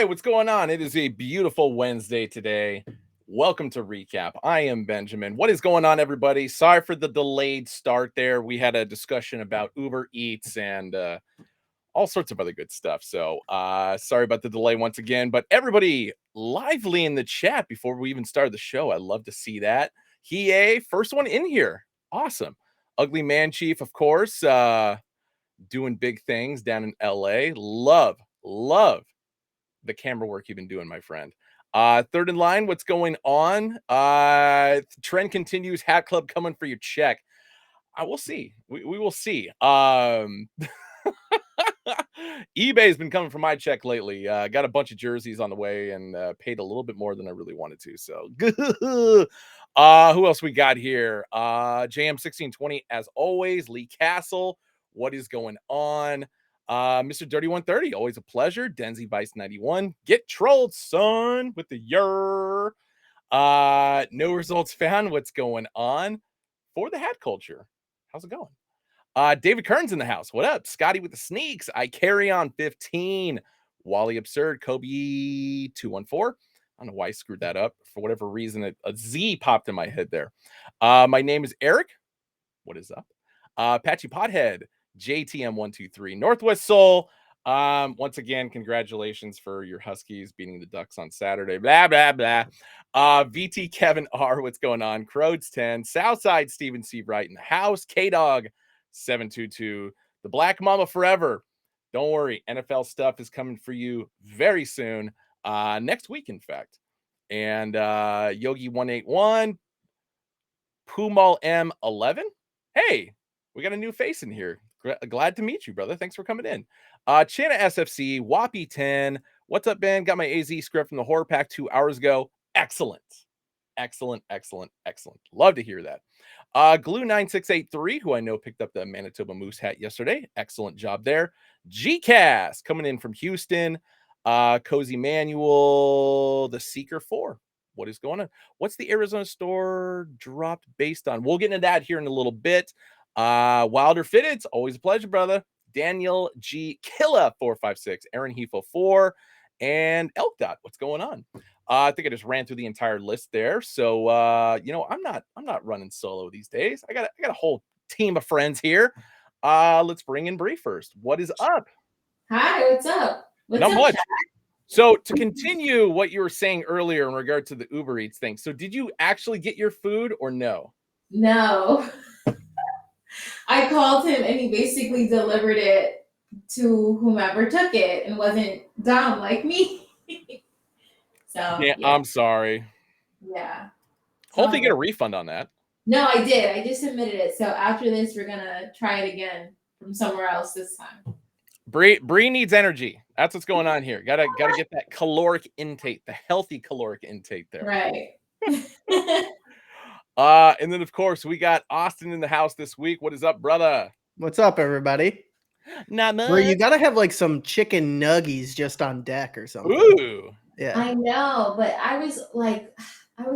what's going on? It is a beautiful Wednesday today. Welcome to ReCap. I am Benjamin. What is going on, everybody? Sorry for the delayed start there. We had a discussion about Uber Eats and all sorts of other good stuff. So sorry about the delay once again. But everybody lively in the chat before we even started the show. I love to see that. First one in here. Awesome. Ugly Man Chief, of course, doing big things down in LA. Love the camera work you've been doing, my friend. Third in line, what's going on? Trend continues. Hat Club coming for your check. We'll see. We will see. eBay's been coming for my check lately. Got a bunch of jerseys on the way and paid a little bit more than I really wanted to. So who else we got here? JM1620, as always. Lee Castle, what is going on? Mr. Dirty 130, always a pleasure. Denzi Vice 91, get trolled, son, with the yer. No results found. What's going on for the hat culture? How's it going? David Kern's in the house. What up? Scotty with the sneaks. I carry on 15. Wally Absurd. Kobe 214. I don't know why I screwed that up. For whatever reason, a Z popped in my head there. My name is Eric. What is up? Patchy Pothead. JTM123. Northwest Soul. Once again, congratulations for your Huskies beating the Ducks on Saturday. Blah, blah, blah. VT Kevin R. What's going on? Crodes 10. Southside Steven C. Wright in the house. K-Dog 722. The Black Mama Forever. Don't worry. NFL stuff is coming for you very soon. Next week, in fact. And Yogi 181. Pumal M11. Hey, we got a new face in here. Glad to meet you, brother. Thanks for coming in. Chana SFC, Whoppy 10. What's up, Ben? Got my AZ script from the Horror Pack 2 hours ago. Excellent. Love to hear that. Glue9683, who I know picked up the Manitoba Moose hat yesterday. Excellent job there. GCast coming in from Houston. Cozy Manual, the Seeker 4. What is going on? What's the Arizona store dropped based on? We'll get into that here in a little bit. Wilder Fitted, always a pleasure, brother. Daniel G. Killa 456, Aaron Hefo 4, and Elk Dot. What's going on? I think I just ran through the entire list there. So I'm not running solo these days. I got a whole team of friends here. Let's bring in Bree first. What is up? Hi, what's up? Not much. Chat? So to continue what you were saying earlier in regard to the Uber Eats thing. So did you actually get your food or no? No. I called him and he basically delivered it to whomever took it and wasn't dumb like me. So yeah, I'm sorry. Yeah. Hopefully you get a refund on that. No, I did. I just submitted it. So after this, we're gonna try it again from somewhere else this time. Bree needs energy. That's what's going on here. Gotta get that caloric intake, the healthy caloric intake there. Right. And then of course we got Austin in the house this week. What is up, brother? What's up, everybody? Not much. Bro, you gotta have like some chicken nuggies just on deck or something. Ooh. Yeah. I know, but I was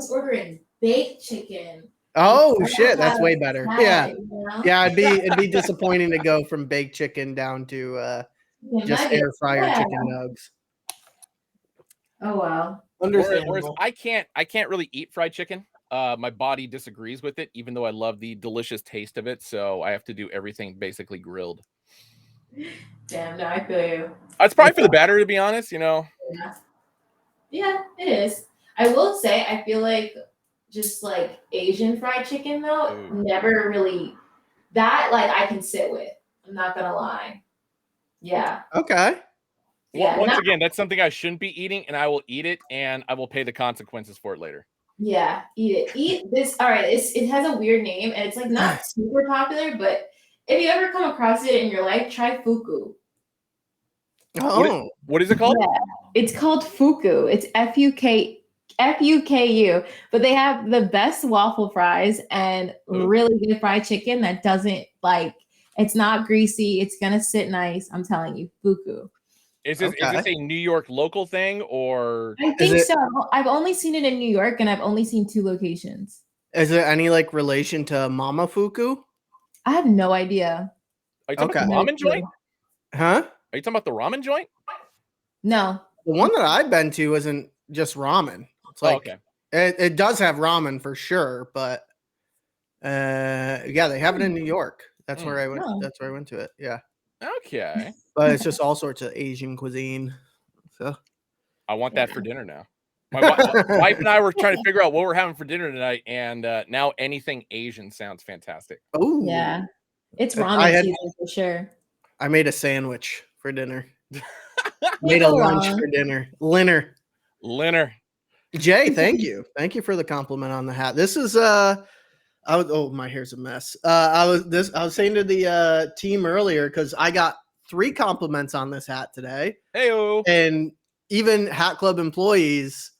ordering baked chicken. Oh shit, that's way better. Yeah. You know? Yeah, it'd be disappointing to go from baked chicken down to just air fryer chicken nugs. Oh wow. Whereas I can't really eat fried chicken. My body disagrees with it, even though I love the delicious taste of it. So I have to do everything basically grilled. Damn, no, I feel you. It's probably for the better, to be honest, Yeah, it is. I will say, I feel like just like Asian fried chicken though, never really that I can sit with. I'm not gonna lie. Yeah. Okay. Yeah. Once again, that's something I shouldn't be eating, and I will eat it, and I will pay the consequences for it later. Yeah, eat it. Eat this. All right, it has a weird name, and it's not super popular, but if you ever come across it in your life, try fuku. Oh. What is it called? Yeah, it's called fuku. It's Fuku, but they have the best waffle fries and really good fried chicken that doesn't it's not greasy. It's gonna sit nice. I'm telling you, fuku. Is this a New York local thing, or? I think so. I've only seen it in New York, and I've only seen 2 locations. Is there any relation to Mama Fuku? I have no idea. Are you talking about the ramen joint? Huh? Are you talking about the ramen joint? No. The one that I've been to isn't just ramen. It's like okay. it does have ramen for sure, but yeah, they have it in New York. That's where I went. Oh. That's where I went to it. Yeah. Okay. But it's just all sorts of Asian cuisine. So I want that for dinner now. My wife and I were trying to figure out what we're having for dinner tonight, and now anything Asian sounds fantastic. Oh Yeah, it's I ramen had- season for sure. I made a sandwich for dinner. Can't Made a go lunch wrong. for dinner. Linner. Jay, thank you. Thank you for the compliment on the hat. This is my hair's a mess. I was saying to the team earlier because I got 3 compliments on this hat today. Heyo. And even Hat Club employees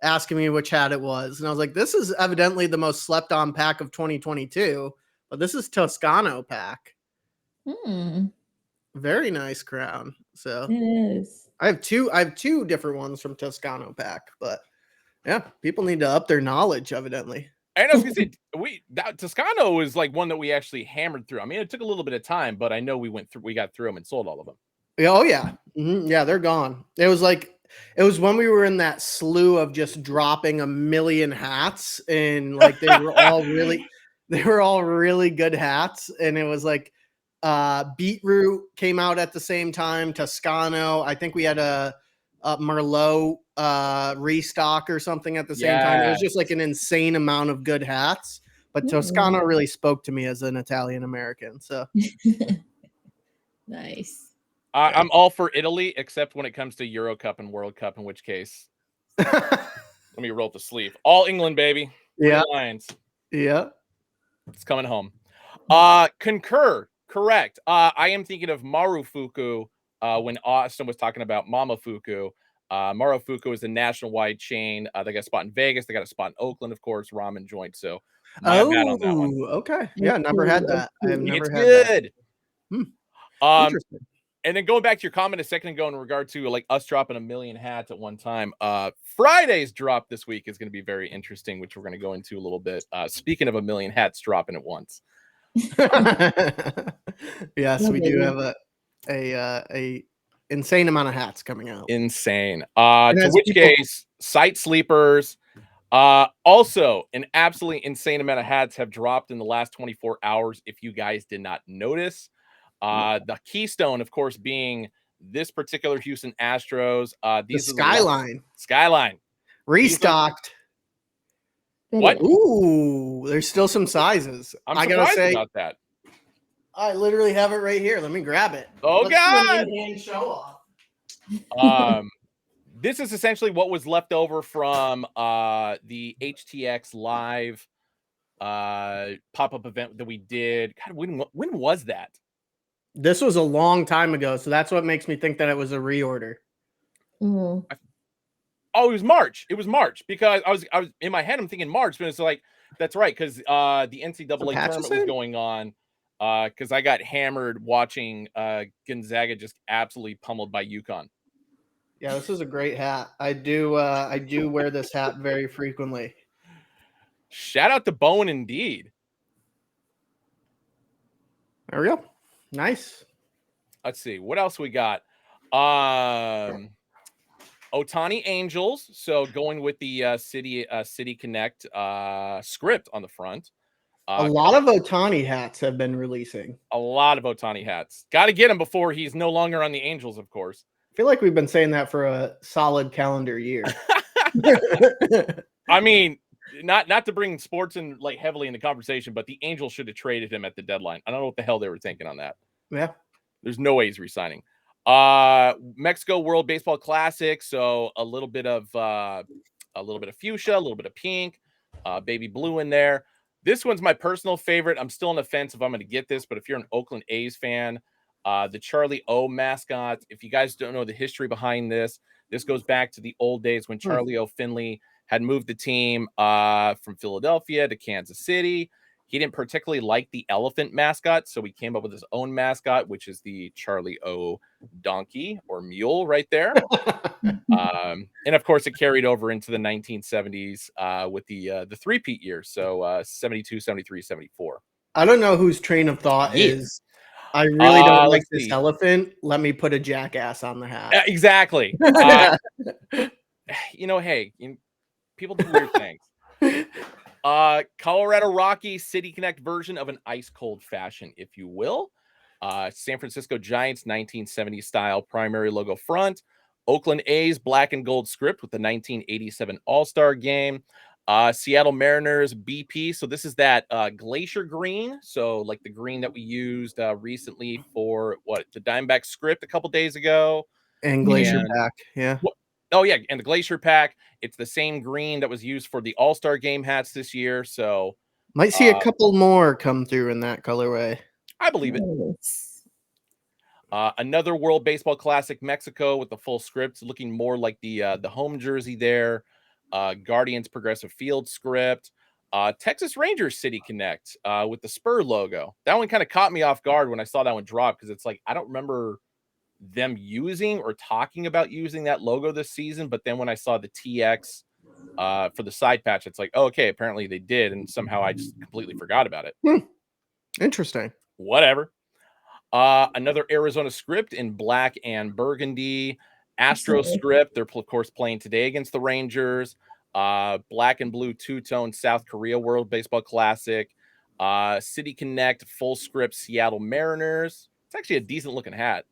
asking me which hat it was. And I was like, this is evidently the most slept on pack of 2022, but this is Toscano pack. Very nice crown. So It is. I have two different ones from Toscano pack, but yeah, people need to up their knowledge evidently. And I was gonna say Toscano is like one that we actually hammered through. I mean, it took a little bit of time, but I know we got through them and sold all of them. Oh yeah. Yeah, they're gone. It was when we were in that slew of just dropping a million hats, and like they were all really good hats. And it was like Beetroot came out at the same time, Toscano. I think we had a Merlot restock or something at the same time. It was just like an insane amount of good hats. But Toscano really spoke to me as an Italian American. So Nice. I'm all for Italy, except when it comes to Euro Cup and World Cup, in which case, let me roll up the sleeve. All England, baby. Yeah. Lions. Yeah. It's coming home. Concur. Correct. I am thinking of Marufuku when Austin was talking about Mamafuku. Marufuku is a national-wide chain. They got a spot in Vegas. They got a spot in Oakland, of course, ramen joint. So my bad on that one. Okay. Yeah, never had that. I have never It's had good. that. Interesting. And then going back to your comment a second ago in regard to like us dropping a million hats at one time, Friday's drop this week is going to be very interesting, which we're going to go into a little bit. Speaking of a million hats dropping at once. Yes, we do have a insane amount of hats coming out. Insane. To which case, site sleepers. Also, an absolutely insane amount of hats have dropped in the last 24 hours. If you guys did not notice, the keystone, of course, being this particular Houston Astros. The Skyline restocked. What? Ooh, there's still some sizes. I gotta say about that. I literally have it right here. Let me grab it. Oh, God. Show off. This is essentially what was left over from the HTX live pop-up event that we did. God, when was that? This was a long time ago, so that's what makes me think that it was a reorder. Mm. Oh, it was March. It was March because I was in my head. I'm thinking March, but it's like that's right because the NCAA tournament was going on. Because I got hammered watching Gonzaga just absolutely pummeled by UConn. Yeah, this is a great hat. I do wear this hat very frequently. Shout out to Bowen indeed. There we go. Nice. Let's see what else we got. Otani Angels. So going with the City Connect script on the front. A lot of Otani hats have been releasing. A lot of Otani hats. Got to get him before he's no longer on the Angels, of course. I feel like we've been saying that for a solid calendar year. I mean, not to bring sports in like heavily in the conversation, but the Angels should have traded him at the deadline. I don't know what the hell they were thinking on that. Yeah. There's no way he's resigning. Mexico World Baseball Classic. So a little bit of fuchsia, a little bit of pink, baby blue in there. This one's my personal favorite. I'm still on the fence if I'm going to get this, but if you're an Oakland A's fan, the Charlie O mascot, if you guys don't know the history behind this goes back to the old days when Charlie O Finley had moved the team from Philadelphia to Kansas City. He didn't particularly like the elephant mascot, so he came up with his own mascot, which is the Charlie O donkey or mule right there. And of course, it carried over into the 1970s with the three-peat years, so 72, 73, 74. I don't know whose train of thought is I really don't like let's this see. elephant. Let me put a jackass on the hat. Exactly. Hey, people do weird things. Colorado Rockies City Connect version of an ice cold fashion, if you will. San Francisco Giants 1970 style primary logo front. Oakland A's black and gold script with the 1987 All-Star game. Seattle Mariners BP. So this is that glacier green. So like the green that we used recently for the Diamondback script a couple days ago. And Glacier Pack, yeah. Oh yeah, and the Glacier Pack. It's the same green that was used for the All-Star game hats this year. So might see a couple more come through in that colorway. I believe it. Another World Baseball Classic Mexico with the full script, looking more like the home jersey there. Guardians Progressive Field script. Texas Rangers City Connect with the Spur logo. That one kind of caught me off guard when I saw that one drop because it's like I don't remember them using or talking about using that logo this season. But then when I saw the TX for the side patch, it's like, oh, okay, apparently they did, and somehow I just completely forgot about it. Interesting. Whatever. Another Arizona script in black and burgundy. Astro script. They're of course playing today against the Rangers. Black and blue two-tone South Korea World Baseball Classic. City Connect full script Seattle Mariners. It's actually a decent looking hat.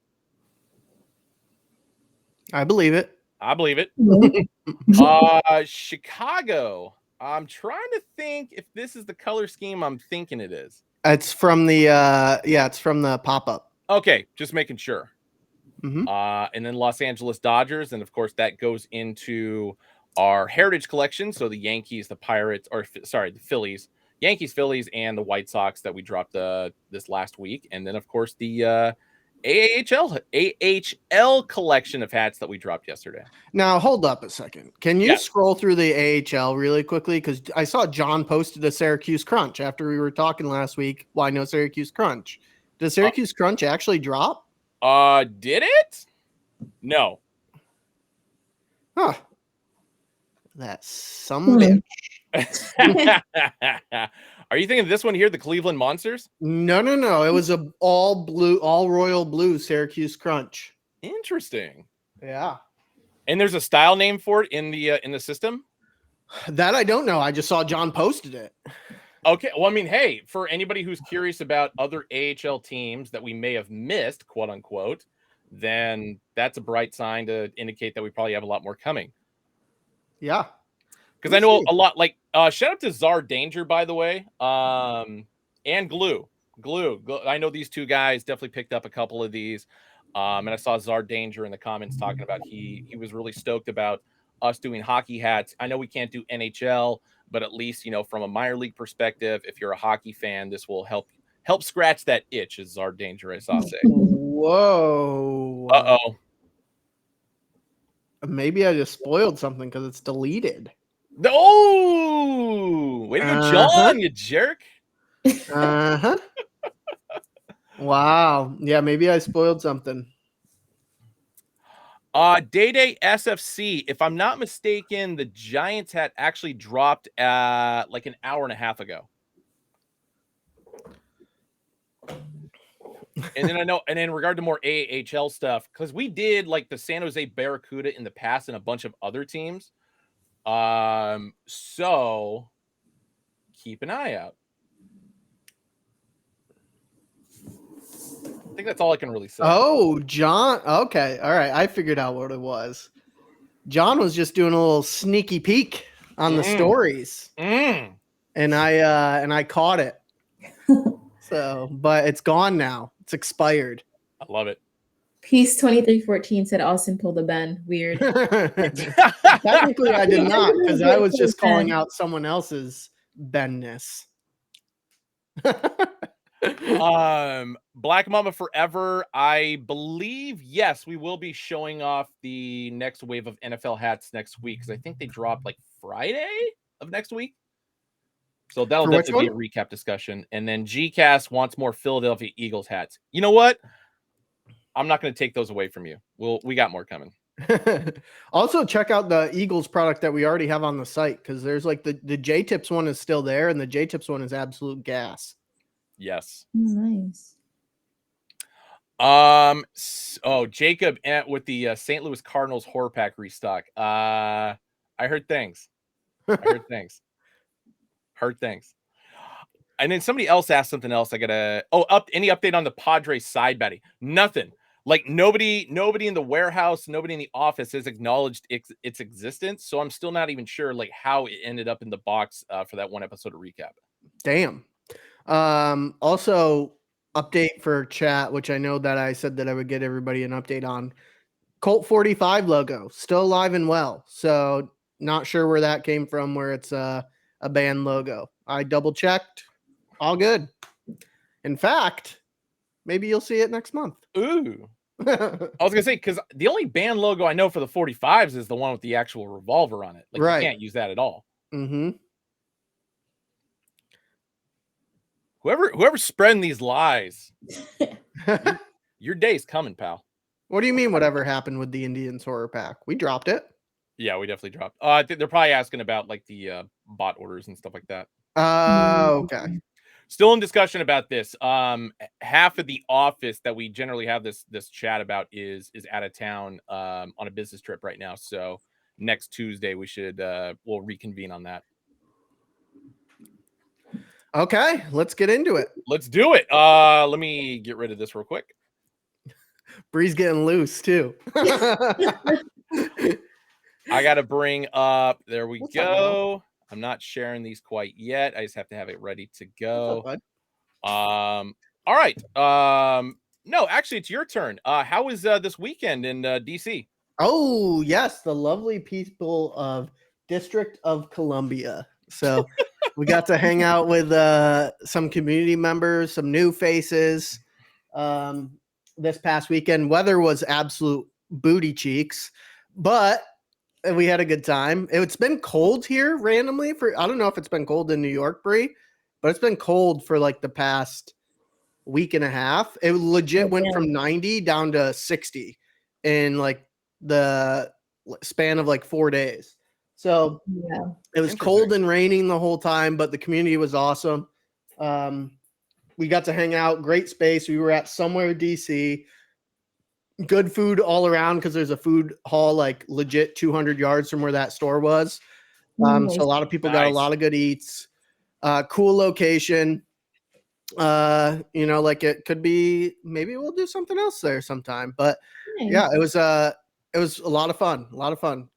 I believe it. I believe it. Chicago. I'm trying to think if this is the color scheme I'm thinking it is. It's from the it's from the pop-up. Okay, just making sure. Mm-hmm. And then Los Angeles Dodgers, and of course that goes into our Heritage Collection. So the Yankees, the Pirates, the Phillies, Yankees, Phillies, and the White Sox that we dropped this last week, and then of course the AHL collection of hats that we dropped yesterday. Now, hold up a second. Can you scroll through the AHL really quickly? Because I saw John posted a Syracuse Crunch after we were talking last week. Why no Syracuse Crunch? Does Syracuse Crunch actually drop? Did it? No. Huh. That's some bitch. Are you thinking this one here, the Cleveland Monsters? No. It was a all royal blue Syracuse Crunch. Interesting. Yeah. And there's a style name for it in the system? That I don't know. I just saw John posted it. Okay. Well, I mean, hey, for anybody who's curious about other AHL teams that we may have missed, quote unquote, then that's a bright sign to indicate that we probably have a lot more coming. Yeah. Because I know a lot, like, shout out to Czar Danger, by the way, and Glue. I know these two guys definitely picked up a couple of these. And I saw Czar Danger in the comments talking about he was really stoked about us doing hockey hats. I know we can't do NHL, but at least, from a minor league perspective, if you're a hockey fan, this will help scratch that itch, as Czar Danger I saw say. Whoa. Uh-oh. Maybe I just spoiled something because it's deleted. Oh, way to go, John, you jerk. Uh-huh. Wow. Yeah, maybe I spoiled something. Day SFC. If I'm not mistaken, the Giants hat actually dropped like an hour and a half ago. And then in regard to more AHL stuff, because we did like the San Jose Barracuda in the past and a bunch of other teams. So keep an eye out. I think that's all I can really say. Oh, John. Okay. All right. I figured out what it was. John was just doing a little sneaky peek on the stories. And I caught it. So, but it's gone now. It's expired. I love it. Peace 2314 said Austin pulled a Ben. Weird. Technically, I did not, because I was just calling out someone else's Ben-ness. Black Mama Forever. I believe, yes, we will be showing off the next wave of NFL hats next week, because I think they drop like Friday of next week. So that'll definitely be a recap discussion. And then GCast wants more Philadelphia Eagles hats. You know what? I'm not going to take those away from you. We got more coming. Also, check out the Eagles product that we already have on the site, because there's like the J-Tips one is still there, and the J-Tips one is absolute gas. Yes. Nice. Jacob with the St. Louis Cardinals horror pack restock. I heard things. Heard things. And then somebody else asked something else. I gotta. Any update on the Padres side betting? Nothing. Like nobody in the warehouse, nobody in the office has acknowledged its existence. So I'm still not even sure like how it ended up in the box for that one episode of recap. Damn. Also, update for chat, which I know that I said that I would get everybody an update on. Colt 45 logo still alive and well. So not sure where that came from, where it's a band logo. I double checked. All good. In fact, maybe you'll see it next month. Ooh. I was gonna say, because the only band logo I know for the 45s is the one with the actual revolver on it. Like Right. you can't use that at all. Mm-hmm. Whoever's spreading these lies, your day's coming, pal. What do you mean? Whatever happened with the Indians horror pack? We dropped it. Yeah, we definitely dropped. I think they're probably asking about like the bot orders and stuff like that. Okay. Still in discussion about this. Half of the office that we generally have this chat about is out of town on a business trip right now. So next Tuesday we should we'll reconvene on that. Okay, let's get into it. Let's do it. Let me get rid of this real quick. Bree's getting loose too. I gotta bring up. There we What's go. I'm not sharing these quite yet. I just have to have it ready to go. All right. No, actually, it's your turn. How was this weekend in DC? Oh, yes, the lovely people of District of Columbia. So we got to hang out with some community members, some new faces. This past weekend, weather was absolute booty cheeks, but we had a good time. It's been cold here randomly I don't know if it's been cold in New York, Bree, but it's been cold for like the past week and a half. It legit went from 90 down to 60 in like the span of like 4 days. So Yeah. it was cold and raining the whole time, but the community was awesome. We got to hang out, great space. We were at Somewhere DC. Good food all around because there's a food hall like legit 200 yards from where that store was. So a lot of people got a lot of good eats. Cool location. Like it could be, maybe we'll do something else there sometime. But yeah, it was a lot of fun. A lot of fun.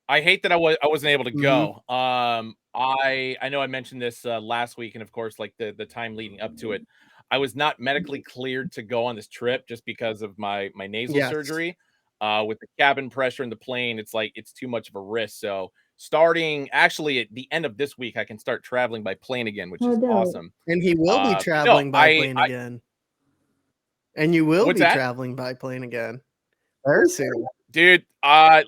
I hate that I wasn't able to go. I know I mentioned this last week, and of course, like the time leading up to it, I was not medically cleared to go on this trip just because of my nasal surgery. With the cabin pressure in the plane, it's like it's too much of a risk. So starting actually at the end of this week, I can start traveling by plane again, which is awesome. And he will be traveling by plane again. And you will be traveling by plane again. Very soon. Dude,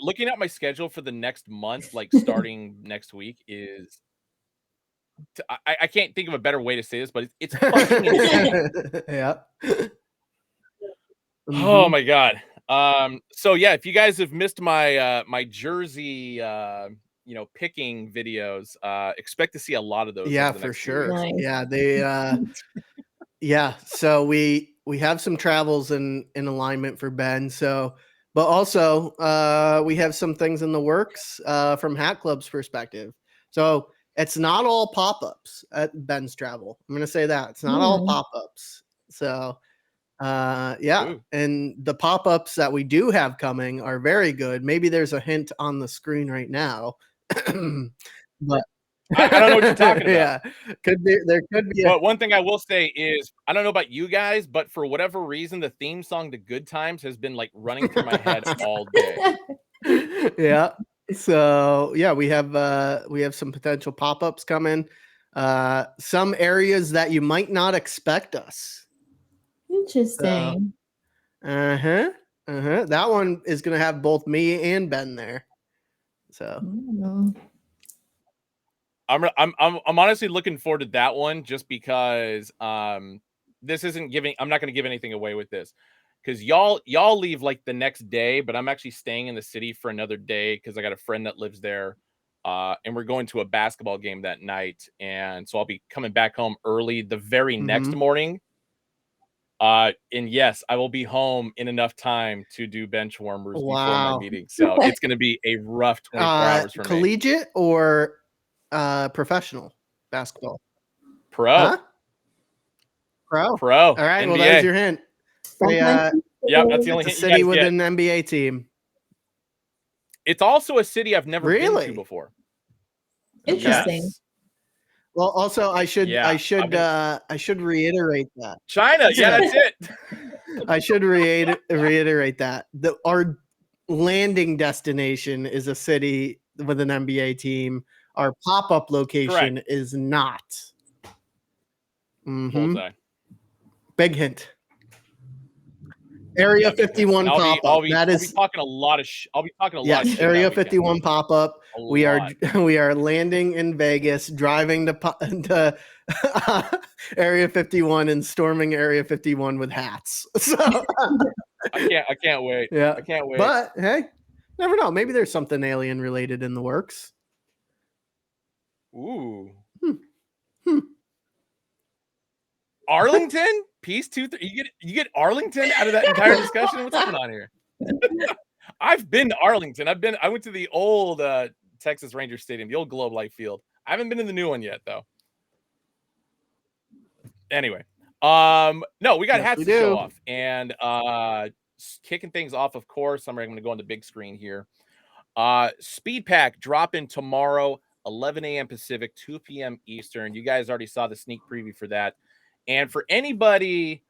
looking at my schedule for the next month, like starting next week, is I can't think of a better way to say this, but it's fucking insane. Yeah. Oh my god. So yeah, if you guys have missed my my jersey picking videos, expect to see a lot of those. Yeah, for sure. Nice. Yeah, they yeah, so we have some travels in alignment for Ben. So but also we have some things in the works from Hat Club's perspective. So it's not all pop-ups at Ben's travel. I'm gonna say that. It's not all pop-ups. So yeah. Ooh. And the pop-ups that we do have coming are very good. Maybe there's a hint on the screen right now. But I don't know what you're talking about. Yeah, there could be. But one thing I will say is, I don't know about you guys, but for whatever reason, the theme song to Good Times has been like running through my head all day. Yeah. So yeah, we have some potential pop-ups coming. Some areas that you might not expect us. Interesting. That one is gonna have both me and Ben there. So I'm honestly looking forward to that one just because this isn't giving. I'm not going to give anything away with this because y'all leave like the next day, but I'm actually staying in the city for another day because I got a friend that lives there, and we're going to a basketball game that night, and so I'll be coming back home early the very next morning. And yes, I will be home in enough time to do bench warmers before my meeting. So it's going to be a rough 24 hours for me. Collegiate or professional basketball? Pro. Huh? Pro. All right. NBA. Well, that is your hint. Yeah, that's the only it's a hint city you guys with get. an NBA team. It's also a city I've never been to before. Interesting. Yes. Well, also I should reiterate that. China, yeah, that's it. I should reiterate that our landing destination is a city with an NBA team. Our pop-up location is not. Bullseye. Big hint. Area 51 pop-up. I'll be talking a lot of I'll be talking a lot of shit. Area 51 pop-up. We are landing in Vegas, driving to Area 51 and storming Area 51 with hats. So I can't wait. Yeah. I can't wait. But hey, never know. Maybe there's something alien related in the works. Ooh. Arlington? Peace 2-3. You get Arlington out of that entire discussion? What's going on here? I've been to Arlington. I went to the old Texas Ranger Stadium, the old Globe Life Field. I haven't been to the new one yet, though. Anyway, no, we got hats to show off, and kicking things off. Of course, I'm going to go on the big screen here. Speed Pack dropping tomorrow, 11 a.m. Pacific, 2 p.m. Eastern. You guys already saw the sneak preview for that. And for anybody,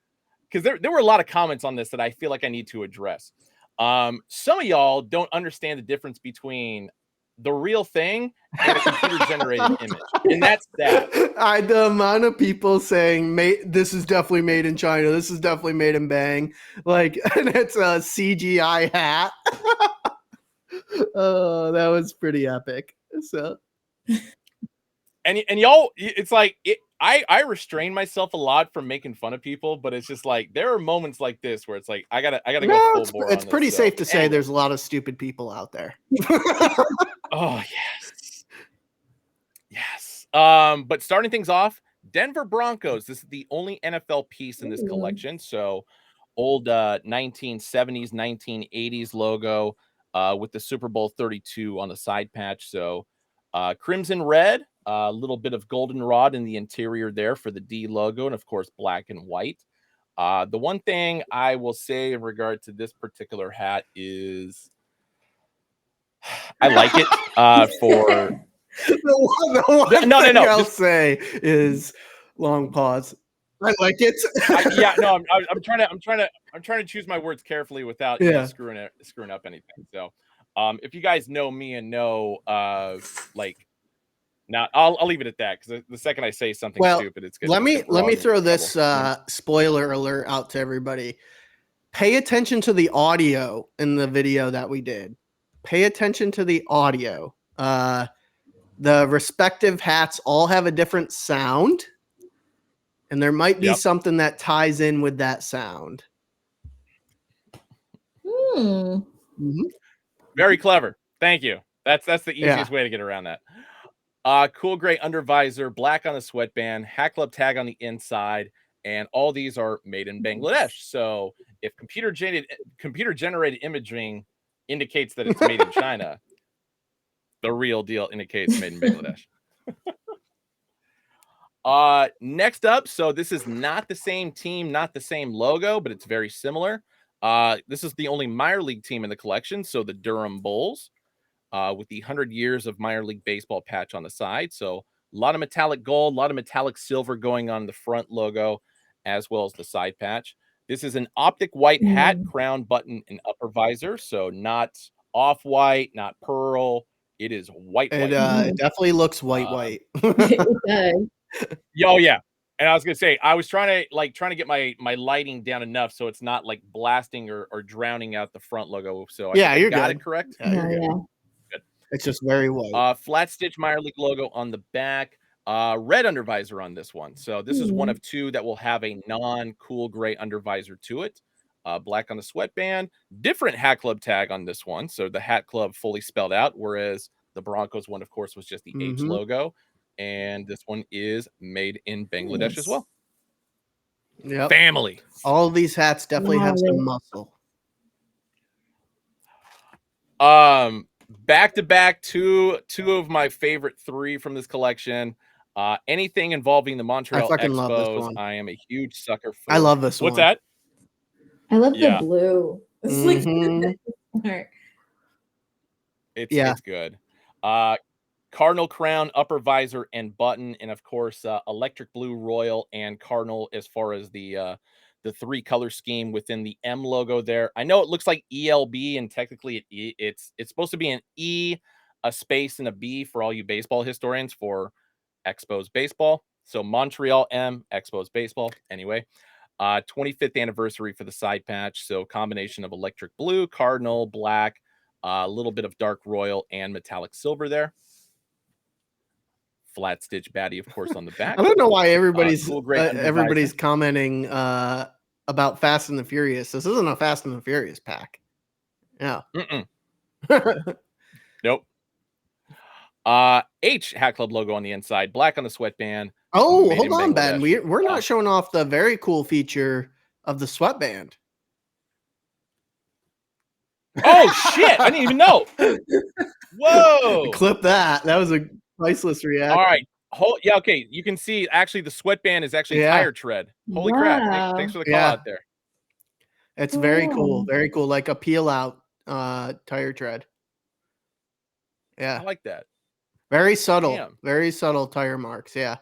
because there were a lot of comments on this that I feel like I need to address. Some of y'all don't understand the difference between the real thing and a computer-generated image. And that's that. The amount of people saying, this is definitely made in China. This is definitely made in Bang. Like, and it's a CGI hat. Oh, that was pretty epic. So, and y'all, it's like, I restrain myself a lot from making fun of people, but it's just like, there are moments like this where it's like, I gotta go full bore. It's pretty safe to say there's a lot of stupid people out there. Oh, yes. But starting things off, Denver Broncos. This is the only NFL piece in this collection. So old 1970s, 1980s logo with the Super Bowl 32 on the side patch. So crimson red, a little bit of goldenrod in the interior there for the D logo, and of course black and white. The one thing I will say in regard to this particular hat is I like it for the one thing I'll say is long pause. I like it. I'm trying to choose my words carefully without screwing up anything. So if you guys know me and know now I'll leave it at that, because the second I say something stupid, it's good. Let me throw this spoiler alert out to everybody. Pay attention to the audio in the video that we did. Pay attention to the audio. The respective hats all have a different sound, and there might be something that ties in with that sound. Very clever. Thank you. That's the easiest way to get around that. Cool gray undervisor, black on the sweatband, hat club tag on the inside, and all these are made in Bangladesh. So if computer generated imaging indicates that it's made in China, the real deal indicates made in Bangladesh. Next up, so this is not the same team, not the same logo, but it's very similar. This is the only minor league team in the collection, so the Durham Bulls, with the 100 years of minor league baseball patch on the side. So a lot of metallic gold, a lot of metallic silver going on the front logo, as well as the side patch. This is an optic white hat, crown, button, and upper visor. So not off-white, not pearl. It is white. It definitely looks white. It does. Oh, yeah. And I was gonna say, I was trying to get my lighting down enough so it's not like blasting or drowning out the front logo. So you got it correct. Good. It's just very white. Flat stitch minor league logo on the back. Red undervisor on this one. So this is one of two that will have a non-cool gray undervisor to it. Black on the sweatband. Different hat club tag on this one. So the hat club fully spelled out, whereas the Broncos one, of course, was just the H logo. And this one is made in Bangladesh as well. Yep. Family. All of these hats definitely have some muscle. Back to back, two of my favorite 3 from this collection. Anything involving the Montreal fucking love this Expos, one. I am a huge sucker for. I love this What's one. that? I love Yeah. the blue. It's like smart. It's good. Cardinal crown, upper visor, and button, and of course, electric blue, royal, and cardinal as far as the 3 color scheme within the M logo there. I know it looks like ELB, and technically it's supposed to be an E, a space, and a B for all you baseball historians for Expos baseball. So Montreal M, Expos baseball. Anyway, 25th anniversary for the side patch. So combination of electric blue, cardinal, black, a little bit of dark royal, and metallic silver there. Flat stitch baddie, of course, on the back. I don't know why everybody's cool, great everybody's commenting about Fast and the Furious. This isn't a Fast and the Furious pack. Yeah. Nope. H Hat Club logo on the inside, black on the sweatband. Oh, hold on, Ben. We're not showing off the very cool feature of the sweatband. Oh shit! I didn't even know. Whoa! Clip that. That was a priceless reaction. All right. Yeah, okay. You can see actually the sweatband is actually tire tread. Holy crap. Thanks for the call out there. It's very cool. Very cool. Like a peel out tire tread. Yeah. I like that. Very subtle. Damn. Very subtle tire marks. Yeah.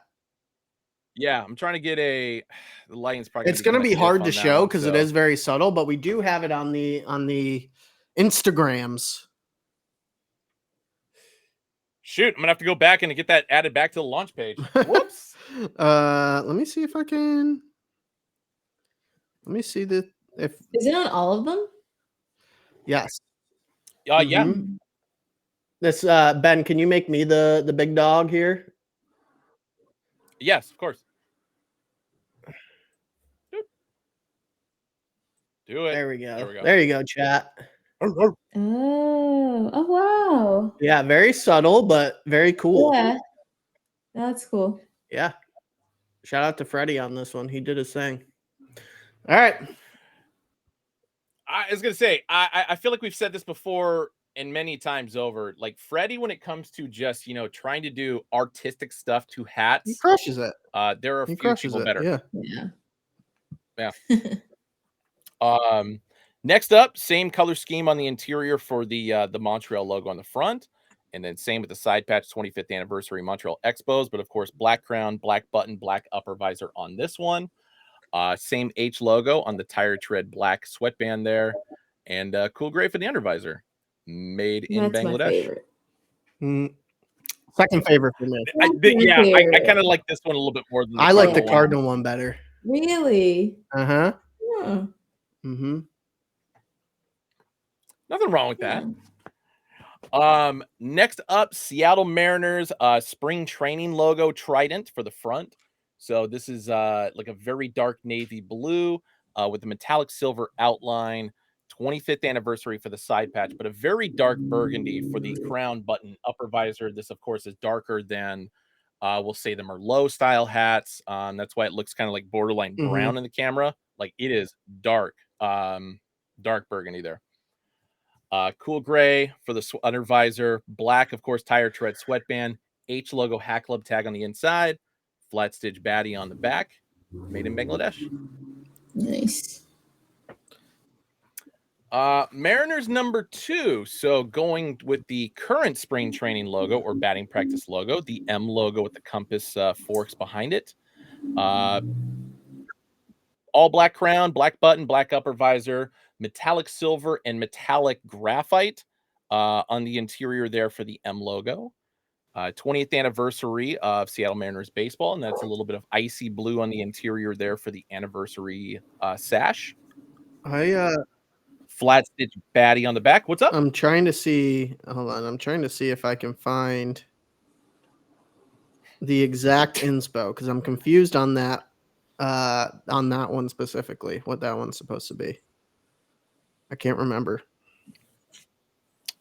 Yeah, I'm trying to get the lighting's probably it's gonna be hard to show because it is very subtle, but we do have it on the Instagrams. Shoot, I'm gonna have to go back and get that added back to the launch page. Whoops. Let me see if I can. Let me see is it on all of them? Yes. Yeah. This Ben, can you make me the big dog here? Yes, of course. Do it. There we go. There you go, chat. Oh wow. Yeah, very subtle, but very cool. Yeah. That's cool. Yeah. Shout out to Freddie on this one. He did his thing. All right. I was gonna say, I feel like we've said this before and many times over. Like Freddie, when it comes to just trying to do artistic stuff to hats, he crushes it. There are a few people better. Yeah. Next up, same color scheme on the interior for the Montreal logo on the front, and then same with the side patch, 25th anniversary Montreal Expos, but of course black crown, black button, black upper visor on this one. Same H logo on the tire tread black sweatband there, and cool gray for the under visor. Made in Bangladesh. My favorite. Second favorite for me. I kind of like this one a little bit more than I like the Cardinal one better. Really? Uh-huh. Yeah. Mm-hmm. Nothing wrong with that. Next up, Seattle Mariners spring training logo trident for the front. So this is like a very dark navy blue with a metallic silver outline. 25th anniversary for the side patch, but a very dark burgundy for the crown button upper visor. This, of course, is darker than we'll say the Merlot style hats. That's why it looks kind of like borderline brown in the camera. Like it is dark, dark burgundy there. Cool gray for the under visor, black, of course, tire tread sweatband, H logo Hat Club tag on the inside, flat stitch baddie on the back, made in Bangladesh. Nice. Mariners number 2. So going with the current spring training logo or batting practice logo, the M logo with the compass forks behind it. All black crown, black button, black upper visor, metallic silver and metallic graphite on the interior there for the M logo. 20th anniversary of Seattle Mariners baseball, and that's a little bit of icy blue on the interior there for the anniversary sash. Flat stitch baddie on the back. What's up? I'm trying to see. Hold on. I'm trying to see if I can find the exact inspo because I'm confused on that one specifically. What that one's supposed to be. I can't remember.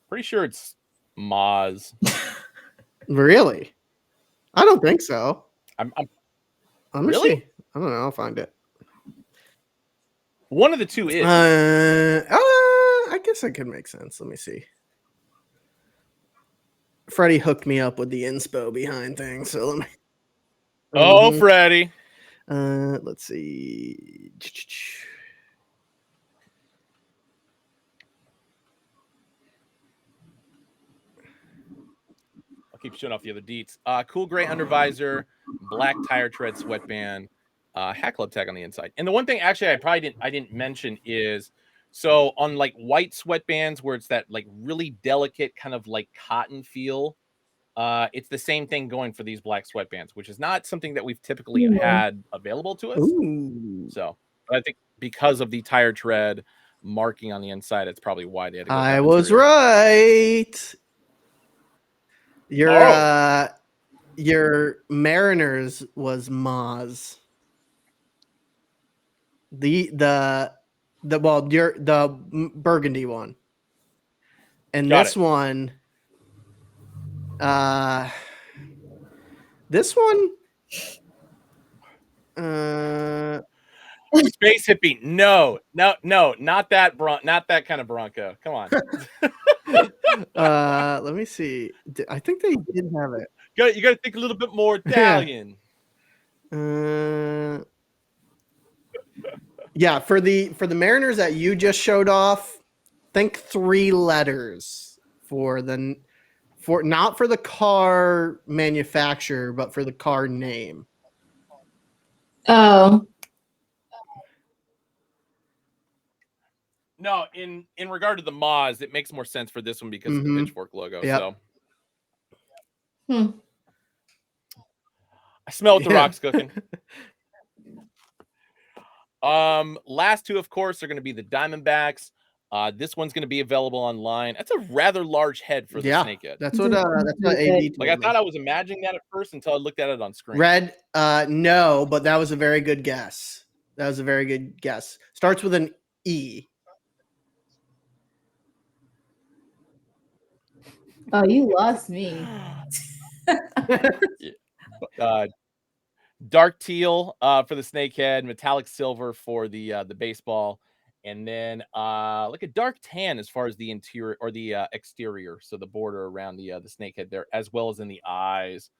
Pretty sure it's Moz. Really? I don't think so. I'm Let me really? see. I don't know. I'll find it. One of the two is. I guess that could make sense. Let me see. Freddie hooked me up with the inspo behind things, so let me. Oh, Freddie. Let's see. I'll keep showing off the other deets. Cool gray undervisor, black tire tread sweatband, hat club tag on the inside. And the one thing actually I didn't mention is, so on like white sweatbands where it's that like really delicate kind of like cotton feel, it's the same thing going for these black sweatbands, which is not something that we've typically had available to us. Ooh. So I think because of the tire tread marking on the inside, it's probably why they had to go with I that was material. right. Your Mariners was Maz. The burgundy one. And Got this it. one Space hippie. No, not that not that kind of Bronco. Come on. Let me see. I think they did have it. You got to think a little bit more Italian. Yeah, for the Mariners that you just showed off, think 3 letters not for the car manufacturer, but for the car name. Oh. No, in regard to the Maz, it makes more sense for this one because of the pitchfork logo. Yep. So I smell what the rock's cooking. Last two, of course, are going to be the Diamondbacks. This one's going to be available online. That's a rather large head for the snakehead. That's what AD told like. I me. thought I was imagining that at first until I looked at it on screen. Red, no, but that was a very good guess. Starts with an E. Oh, you lost me. Dark teal for the snakehead, metallic silver for the baseball, and then like a dark tan as far as the interior or the exterior, so the border around the snakehead there, as well as in the eyes.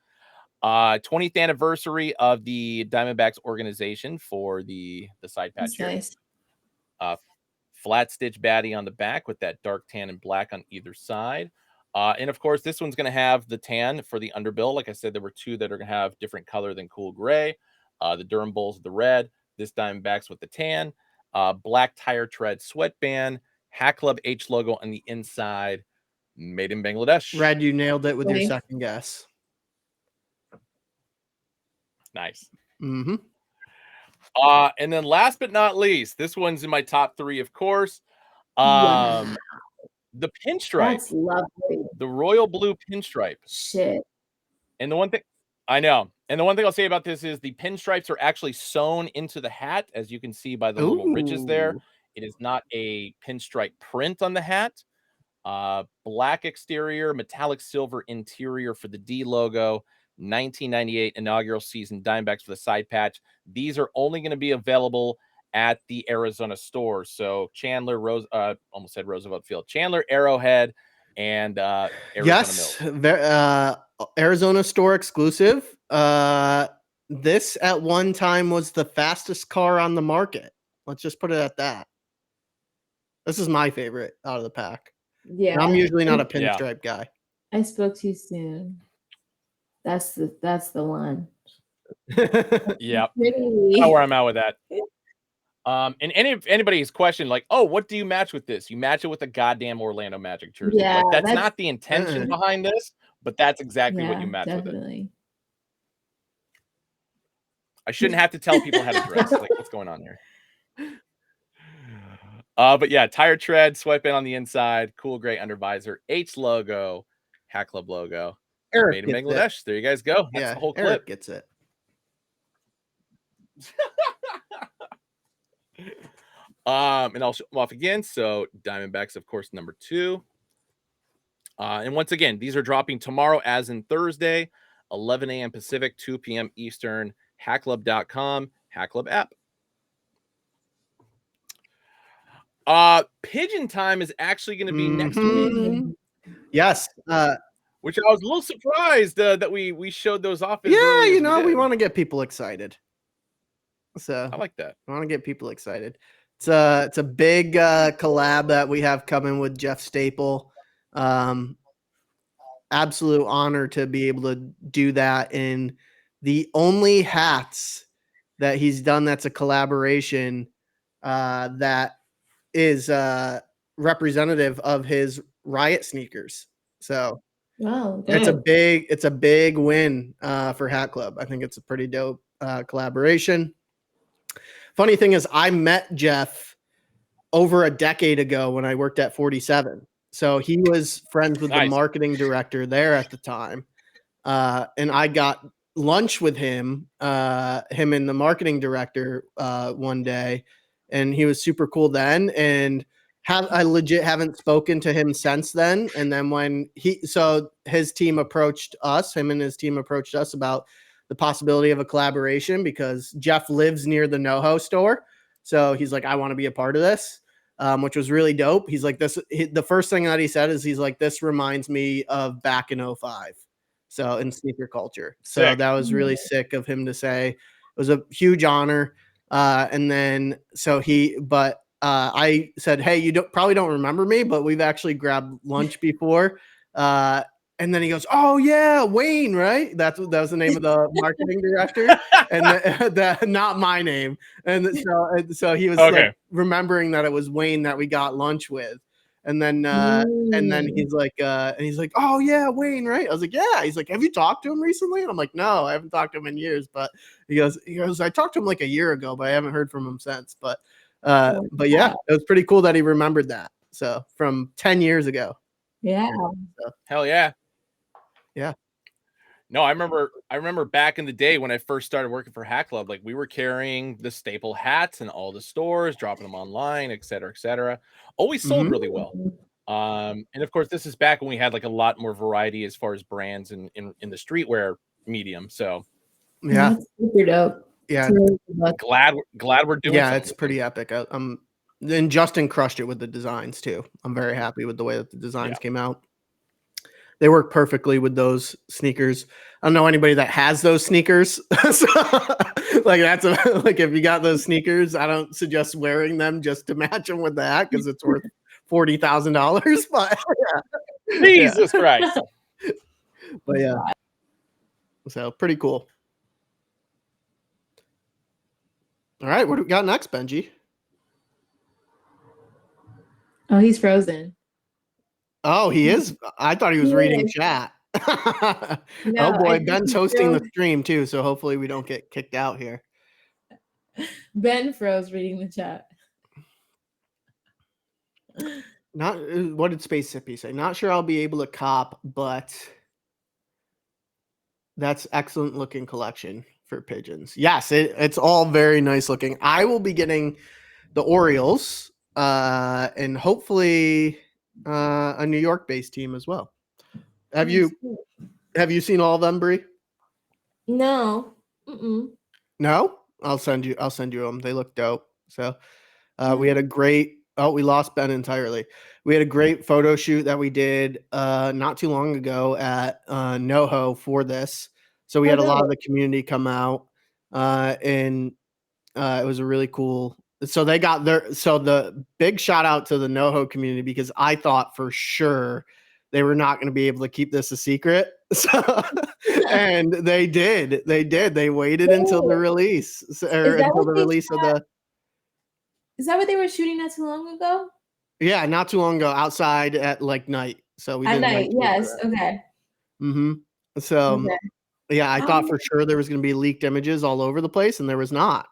20th anniversary of the Diamondbacks organization for the side patch. That's nice. Flat stitch baddie on the back with that dark tan and black on either side. And of course, this one's going to have the tan for the underbill. Like I said, there were 2 that are going to have different color than cool gray. The Durham Bulls, the red, this Diamondbacks with the tan, black tire tread sweatband, Hat Club H logo on the inside, made in Bangladesh. Red, you nailed it with your second guess. Nice. Mm-hmm. And then last but not least, this one's in my top 3, of course. Wow. The pinstripe. That's lovely. The royal blue pinstripe. Shit. And the one thing I know, and the one thing I'll say about this is the pinstripes are actually sewn into the hat, as you can see by the little ridges there. It is not a pinstripe print on the hat. Black exterior, metallic silver interior for the D logo. 1998 inaugural season Diamondbacks for the side patch. These are only going to be available at the Arizona store. So Chandler, almost said Roosevelt Field, Chandler, Arrowhead, and Arizona Mills. Arizona store exclusive. This at one time was the fastest car on the market. Let's just put it at that. This is my favorite out of the pack. Yeah, and I'm usually not a pinstripe guy. I spoke too soon. That's the one. Yeah, know where I'm at with that. And anybody's question, like, oh, what do you match with this? You match it with a goddamn Orlando Magic jersey. Yeah, like that's not the intention behind this, but that's exactly what you match with it. I shouldn't have to tell people how to dress. Like, what's going on here? But yeah, tire tread, sweatband on the inside, cool gray undervisor, H logo, Hat Club logo, made in Bangladesh. There you guys go. That's the whole clip. Eric gets it. And I'll show them off again. So Diamondbacks, of course, number 2. And once again, these are dropping tomorrow, as in Thursday, 11 a.m. Pacific, 2 p.m. Eastern. Hackclub.com, Hackclub app. Pigeon time is actually going to be next week, Mhm. Yes. which I was a little surprised that we showed those off as Yeah, early you as know, we we did. want to get people excited. So I like that. I want to get people excited. It's a big collab that we have coming with Jeff Staple. Absolute honor to be able to do that. In the only hats that he's done that's a collaboration that is representative of his Riot sneakers. So Wow, it's a good. big win for Hat Club. I think it's a pretty dope collaboration. Funny thing is, I met Jeff over a decade ago when I worked at 47. So he was friends with the Nice. marketing director there at the time. And I got lunch with him and the marketing director one day, and he was super cool then. And I legit haven't spoken to him since then. And then when his team approached us, him and his team approached us about the possibility of a collaboration because Jeff lives near the Noho store. So he's like, I want to be a part of this. Which was really dope. He's like, the first thing that he said is he's like, this reminds me of back in 05. So in sneaker culture. So Sick. that was really sick of him to say. It was a huge honor. And then I said, hey, you probably don't remember me, but we've actually grabbed lunch before. And then he goes, oh yeah, Wayne, right? That was the name of the marketing director, and not my name. And so he was Okay. like remembering that it was Wayne that we got lunch with, and then he's like, oh yeah, Wayne, right? I was like, yeah. He's like, have you talked to him recently? And I'm like, no, I haven't talked to him in years. But he goes, I talked to him like a year ago, but I haven't heard from him since. But yeah, it was pretty cool that he remembered that. So from 10 years ago. Yeah. Hell yeah. Yeah. No, I remember back in the day when I first started working for Hat Club, like we were carrying the staple hats in all the stores, dropping them online, et cetera, et cetera. Always sold really well. And of course, this is back when we had like a lot more variety as far as brands in the streetwear medium. So yeah, that's super dope. yeah, glad we're doing. Yeah, it's pretty epic. Then Justin crushed it with the designs too. I'm very happy with the way that the designs came out. They work perfectly with those sneakers. I don't know anybody that has those sneakers. So, like like if you got those sneakers, I don't suggest wearing them just to match them with the hat because it's worth $40,000. But Jesus Christ. But yeah, so pretty cool. All right, what do we got next, Benji? Oh, he's frozen. Oh, he is. I thought he was reading chat. No, oh boy, Ben's hosting the stream too, so hopefully we don't get kicked out here. Ben froze reading the chat. Not what did Space Sippy say? Not sure I'll be able to cop, but that's excellent looking collection for pigeons. Yes, it's all very nice looking. I will be getting the Orioles and hopefully a New York based team as well. Have you seen all of them, Bree? No. Mm-mm. No? I'll send you them. They look dope. So we had a great we lost Ben entirely. We had a great photo shoot that we did not too long ago at Noho for this. So we had a lot of the community come out and it was a really cool. So they got the big shout out to the Noho community because I thought for sure they were not going to be able to keep this a secret. So, and they did. They waited until the release until the release of the. Is that what they were shooting not too long ago? Yeah, not too long ago, outside at like night. So we at did night. Yes. Okay. Mm-hmm. So yeah, I thought for sure there was going to be leaked images all over the place, and there was not.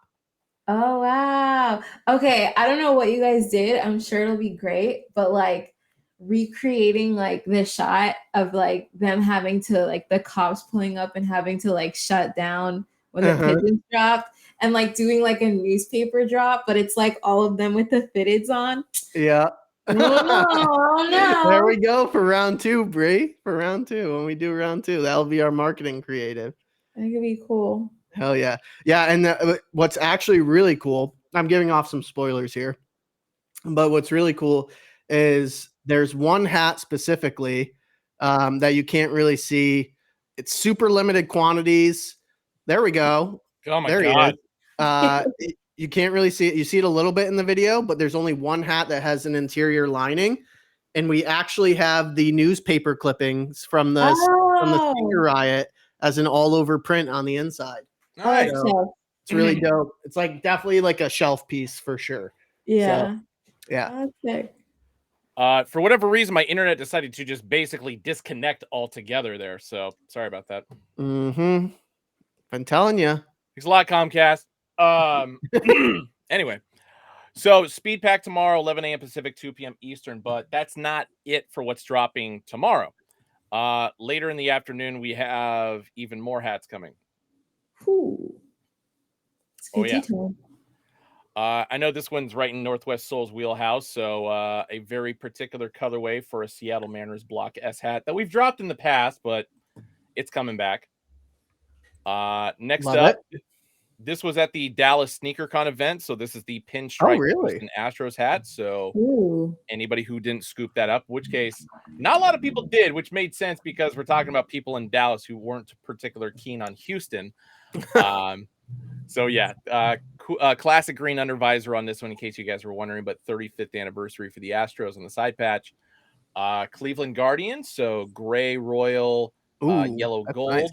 Oh wow. Okay, I don't know what you guys did. I'm sure it'll be great, but like recreating like the shot of like them having to like the cops pulling up and having to like shut down when the pigeons dropped and like doing like a newspaper drop, but it's like all of them with the fitteds on. Yeah. Oh no. There we go for round 2, Bree. For round 2. When we do round 2, that'll be our marketing creative. That could be cool. Hell yeah. Yeah, and what's actually really cool, I'm giving off some spoilers here. But what's really cool is there's one hat specifically that you can't really see. It's super limited quantities. There we go. Oh my There he god. is. You can't really see it. You see it a little bit in the video, but there's only one hat that has an interior lining. And we actually have the newspaper clippings from the sneaker riot as an all over print on the inside. Nice. So it's really dope. It's like definitely like a shelf piece for sure. Yeah. So, yeah. Okay. For whatever reason, my internet decided to just basically disconnect altogether there. So sorry about that. Mm-hmm. I'm telling you. Thanks a lot, Comcast. Anyway, so Speed Pack tomorrow, 11 a.m. Pacific, 2 p.m. Eastern. But that's not it for what's dropping tomorrow. Later in the afternoon, we have even more hats coming. Ooh. Oh, yeah. I know this one's right in Northwest Soul's wheelhouse, so a very particular colorway for a Seattle Mariners Block S hat that we've dropped in the past, but it's coming back. Next up, this was at the Dallas SneakerCon event, so this is the pinstripe Houston Astros hat. So anybody who didn't scoop that up, which case not a lot of people did, which made sense because we're talking about people in Dallas who weren't particularly keen on Houston. So yeah, classic green undervisor on this one, in case you guys were wondering, but 35th anniversary for the Astros on the side patch. Cleveland Guardians, so gray, royal, yellow, gold, nice.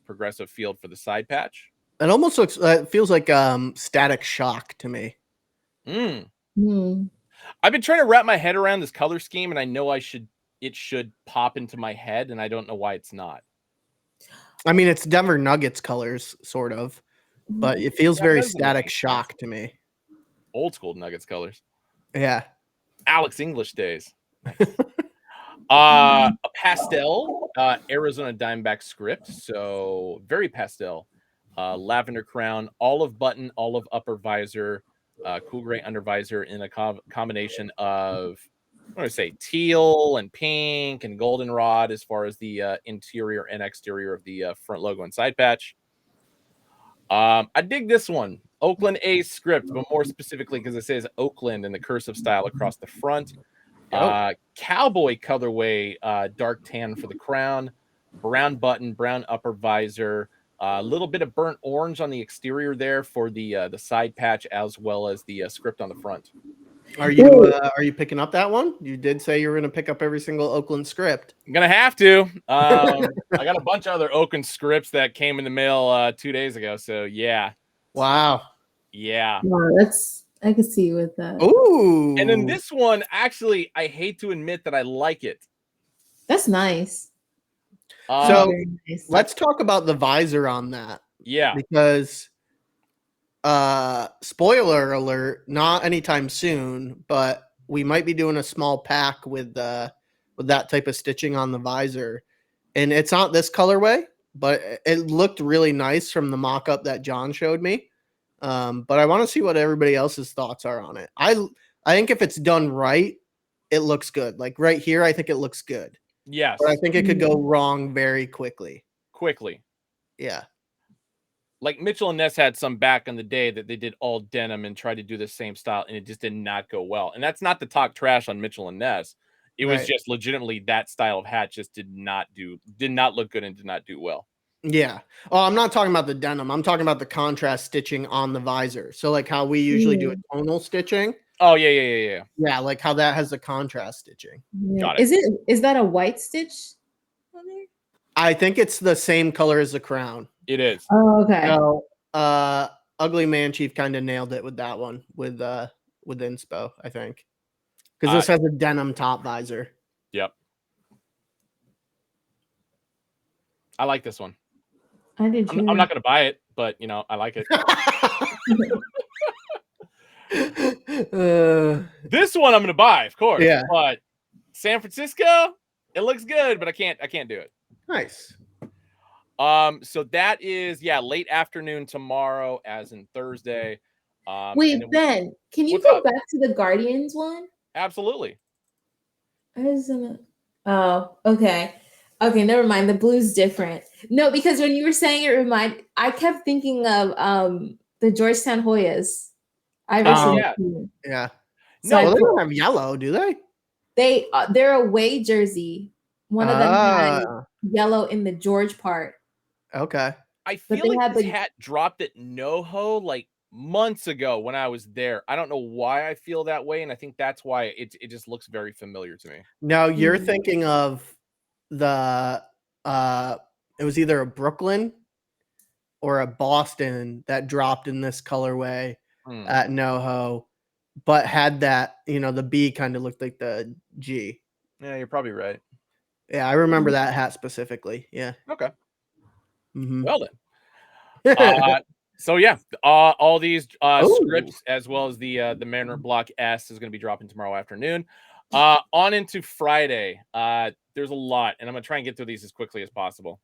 Progressive field for the side patch. It almost looks, it feels like Static Shock to me. I've been trying to wrap my head around this color scheme, and I know it should pop into my head, and I don't know why it's not. I mean, it's Denver Nuggets colors, sort of. But it feels very Static Shock to me. Old school Nuggets colors. Yeah. Alex English days. A pastel Arizona Diamondback script. So very pastel. Lavender crown, olive button, olive upper visor, cool gray under visor in a combination of, I'm going to say, teal and pink and goldenrod as far as the interior and exterior of the front logo and side patch. I dig this one, Oakland A's script, but more specifically because it says Oakland in the cursive style across the front. Cowboy colorway, dark tan for the crown, brown button, brown upper visor, a little bit of burnt orange on the exterior there for the side patch as well as the script on the front. Are you picking up that one? You did say you were going to pick up every single Oakland script. I'm going to have to. I got a bunch of other Oakland scripts that came in the mail 2 days ago. So, yeah. Wow. Yeah. Wow, I could see you with that. Ooh. And then this one, actually, I hate to admit that I like it. That's nice. So let's talk about the visor on that. Yeah. Because spoiler alert, not anytime soon, but we might be doing a small pack with that type of stitching on the visor. And it's not this colorway, but it looked really nice from the mock-up that John showed me. But I want to see what everybody else's thoughts are on it. I think if it's done right, it looks good. Like right here, I think it looks good. Yes. But I think it could go wrong very quickly. Yeah. Like Mitchell and Ness had some back in the day that they did all denim and tried to do the same style, and it just did not go well. And that's not to talk trash on Mitchell and Ness. It was just legitimately that style of hat just did not look good and did not do well. Yeah. Oh, I'm not talking about the denim. I'm talking about the contrast stitching on the visor. So like how we usually do a tonal stitching. Oh, yeah. Yeah, like how that has the contrast stitching. Yeah. Got it. Is that a white stitch on there? I think it's the same color as the crown. It is. Oh, okay. So, Ugly Man Chief kind of nailed it with that one with inspo, I think. Because this has a denim top visor. Yep. I like this one. I did too. I'm not going to buy it, but I like it. This one I'm going to buy, of course. Yeah. But San Francisco, it looks good, but I can't do it. Nice. So that is late afternoon tomorrow, as in Thursday. Wait, Ben, can you go back to the Guardians one? Absolutely. Oh, okay. Okay, never mind. The blue's different. No, because when you were saying it, I kept thinking of the Georgetown Hoyas. Yeah. So No, Well, they don't have yellow, do they? they're away jersey. One of them had yellow in the George part. Okay. I But feel they like had this the- hat dropped at Noho like months ago when I was there. I don't know why I feel that way, and I think that's why it just looks very familiar to me. No, you're Mhm. thinking of the it was either a Brooklyn or a Boston that dropped in this colorway at NoHo, but had that, the B kind of looked like the G. Yeah, you're probably right. Yeah, I remember that hat specifically. Yeah. Okay. Mhm. Well then. So yeah, all these scripts as well as the Mariner Block S is going to be dropping tomorrow afternoon. On into Friday. There's a lot, and I'm gonna try and get through these as quickly as possible.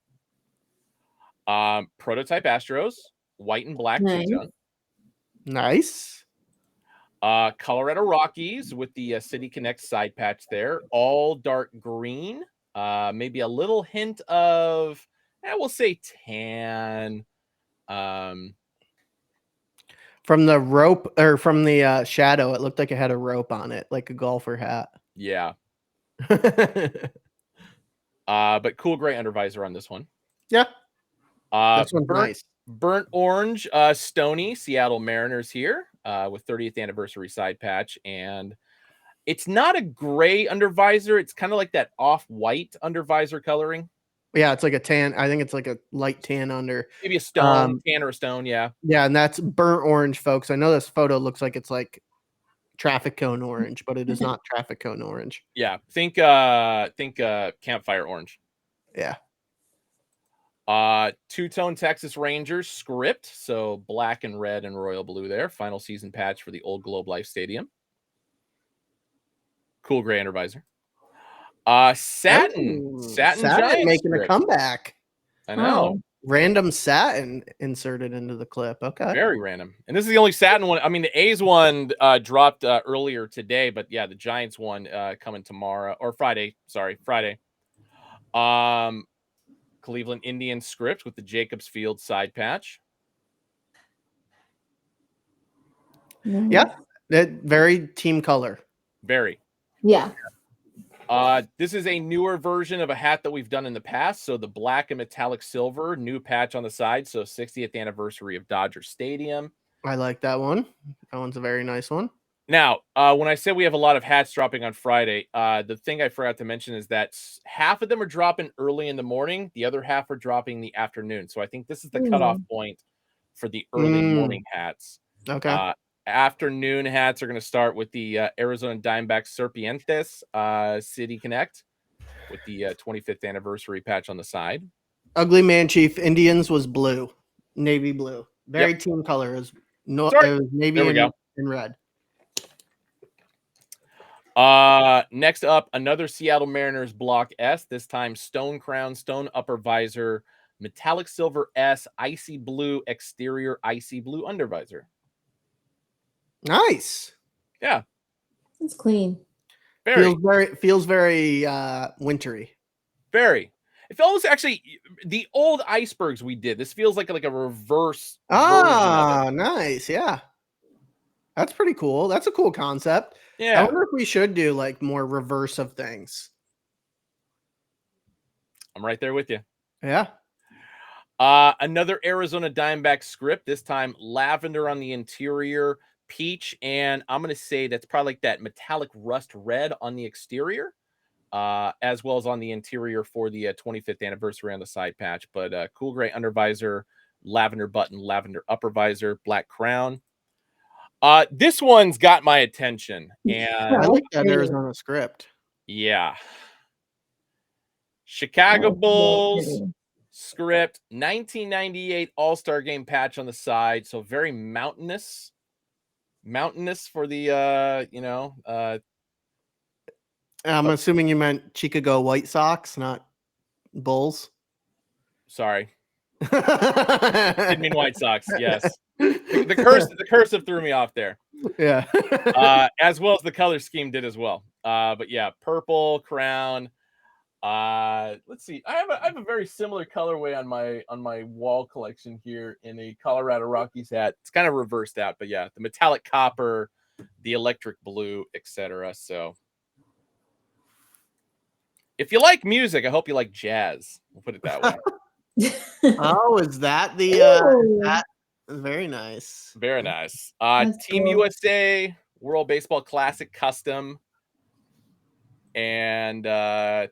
Prototype Astros, white and black Nice. two-tone. Nice. Colorado Rockies with the City Connect side patch there, all dark green. Maybe a little hint of, we'll say tan. From the rope or from the shadow, it looked like it had a rope on it, like a golfer hat. Yeah. But cool gray undervisor on this one. Yeah. This one's nice. Burnt orange, Stony Seattle Mariners here with 30th anniversary side patch. And it's not a gray undervisor. It's kind of like that off-white undervisor coloring. Yeah, it's like a tan. I think it's like a light tan under. Maybe a stone, tan or a stone, yeah. Yeah, and that's burnt orange, folks. I know this photo looks like it's like traffic cone orange, but it is not traffic cone orange. Yeah, think campfire orange. Yeah. Two-tone Texas Rangers script, so black and red and royal blue there. Final season patch for the old Globe Life Stadium. Cool gray undervisor. Satin Giants making script. a comeback. I know. Random satin inserted into the clip. Okay. Very random. And this is the only satin one. I mean, the A's one dropped earlier today, but yeah, the Giants one coming tomorrow or Friday. Sorry, Friday. Cleveland Indians script with the Jacobs Field side patch. Yeah, that very team color. Very. Yeah. This is a newer version of a hat that we've done in the past. So the black and metallic silver, new patch on the side. So 60th anniversary of Dodger Stadium. I like that one. That one's a very nice one. Now, when I said we have a lot of hats dropping on Friday, the thing I forgot to mention is that half of them are dropping early in the morning. The other half are dropping in the afternoon. So I think this is the cutoff point for the early morning hats. Okay. Afternoon hats are going to start with the Arizona Diamondbacks Serpientes City Connect with the 25th anniversary patch on the side. Ugly Man Chief Indians was blue, navy blue. Very team color. It was navy and red. Next up, another Seattle Mariners Block S, this time stone crown, stone upper visor, metallic silver S, icy blue exterior, icy blue undervisor. Nice. Yeah. It's clean. Feels very wintry. Very. It feels actually the old icebergs we did. This feels like a reverse. Nice. Yeah. That's pretty cool. That's a cool concept. Yeah. I wonder if we should do like more reverse of things. I'm right there with you. Yeah. Another Arizona Diamondback script, this time lavender on the interior, peach, and I'm going to say that's probably like that metallic rust red on the exterior, as well as on the interior for the 25th anniversary on the side patch. But cool gray undervisor, lavender button, lavender upper visor, black crown. This one's got my attention, and I like that Arizona script. Yeah. Chicago Bulls script, 1998 All-Star Game patch on the side, so very mountainous for the I'm assuming you meant Chicago White Sox, not Bulls. Sorry. Didn't mean White Sox, yes. The cursive threw me off there. Yeah. As well as the color scheme did as well. But yeah, purple crown. Let's see. I have a very similar colorway on my wall collection here in a Colorado Rockies hat. It's kind of reversed out, but yeah, the metallic copper the electric blue, etc. So if you like music, I hope you like jazz. We'll put it that way. Oh, is that the Ooh. that very nice. Very nice. That's Team cool. USA World Baseball Classic Custom. And Oh,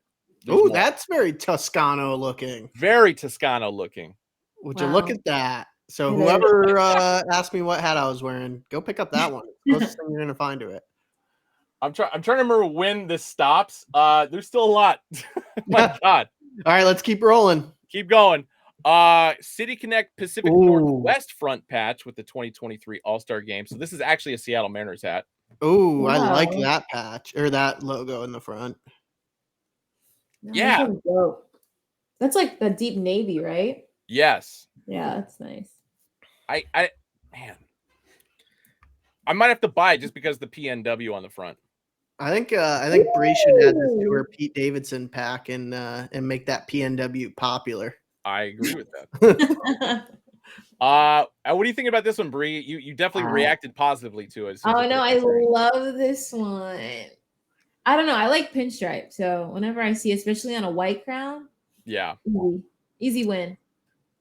more. that's very Toscano looking. Very Toscano looking. Would you look Wow. at that? So It whoever asked me what hat I was wearing, go pick up that one. It's the closest thing you're gonna find to it. I'm trying to remember when this stops. There's still a lot. My God. All right, let's keep rolling. Keep going. City Connect Pacific Ooh. Northwest front patch with the 2023 All-Star Game. So this is actually a Seattle Mariners hat. Oh, I like Wow. that patch or that logo in the front. No, Yeah. that sounds dope. That's like the deep navy, right? Yes. Yeah, that's nice. Man. I might have to buy it just because the PNW on the front. I think Bree should add this to her Pete Davidson pack and make that PNW popular. I agree with that. What do you think about this one, Bree? You definitely reacted positively to it. Oh no, I love this one. I don't know. I like pinstripe, so whenever I see, especially on a white crown, yeah, easy win.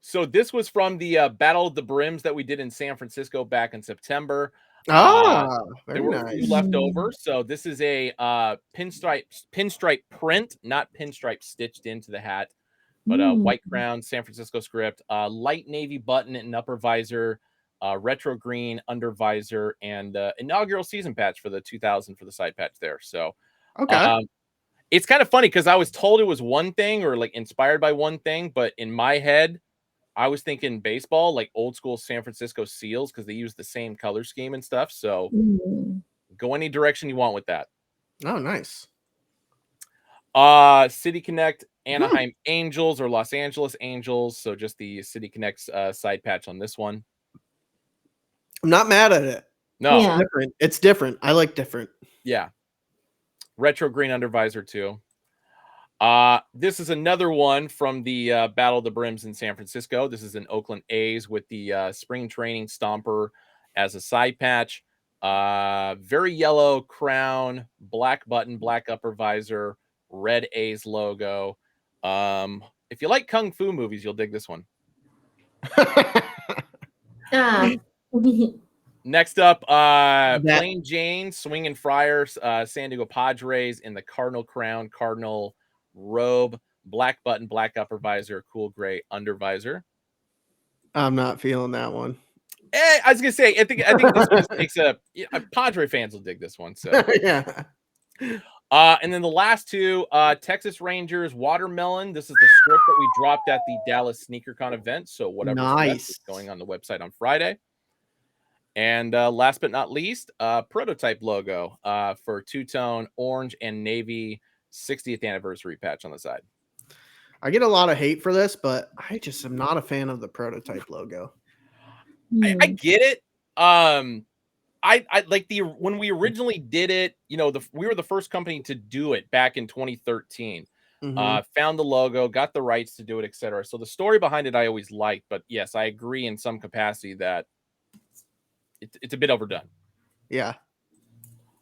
So this was from the Battle of the Brims that we did in San Francisco back in September. There were a few left over. So this is a pinstripe print, not pinstripe stitched into the hat, but white crown, San Francisco script, light navy button and upper visor, retro green under visor, and inaugural season patch for the 2000 for the side patch there. So it's kind of funny because I was told it was one thing or like inspired by one thing, but in my head, I was thinking baseball, like old school San Francisco Seals, because they use the same color scheme and stuff. So go any direction you want with that. Oh, nice. City Connect Anaheim Angels or Los Angeles Angels. So just the City Connect's side patch on this one. I'm not mad at it. No, it's different. It's different. I like different. Yeah. Retro green under visor too. This is another one from the Battle of the Brims in San Francisco. This is an Oakland A's with the spring training stomper as a side patch. Very yellow crown, black button, black upper visor, red A's logo. If you like Kung Fu movies, you'll dig this one. Next up, Plain Jane, Swinging Friars, San Diego Padres in the Cardinal crown, Cardinal robe, black button, black upper visor, cool gray under visor. I'm not feeling that one. I was gonna say, I think this one just takes Padre fans will dig this one. So yeah. And then the last two, Texas Rangers Watermelon. This is the script that we dropped at the Dallas SneakerCon event. So whatever is going on the website on Friday. And last but not least, prototype logo for two-tone orange and navy 60th anniversary patch on the side. I get a lot of hate for this, but I just am not a fan of the prototype logo. I get it. I like when we originally did it, we were the first company to do it back in 2013. Found the logo, got the rights to do it, etc. So the story behind it I always liked, but yes, I agree in some capacity that it's a bit overdone. Yeah.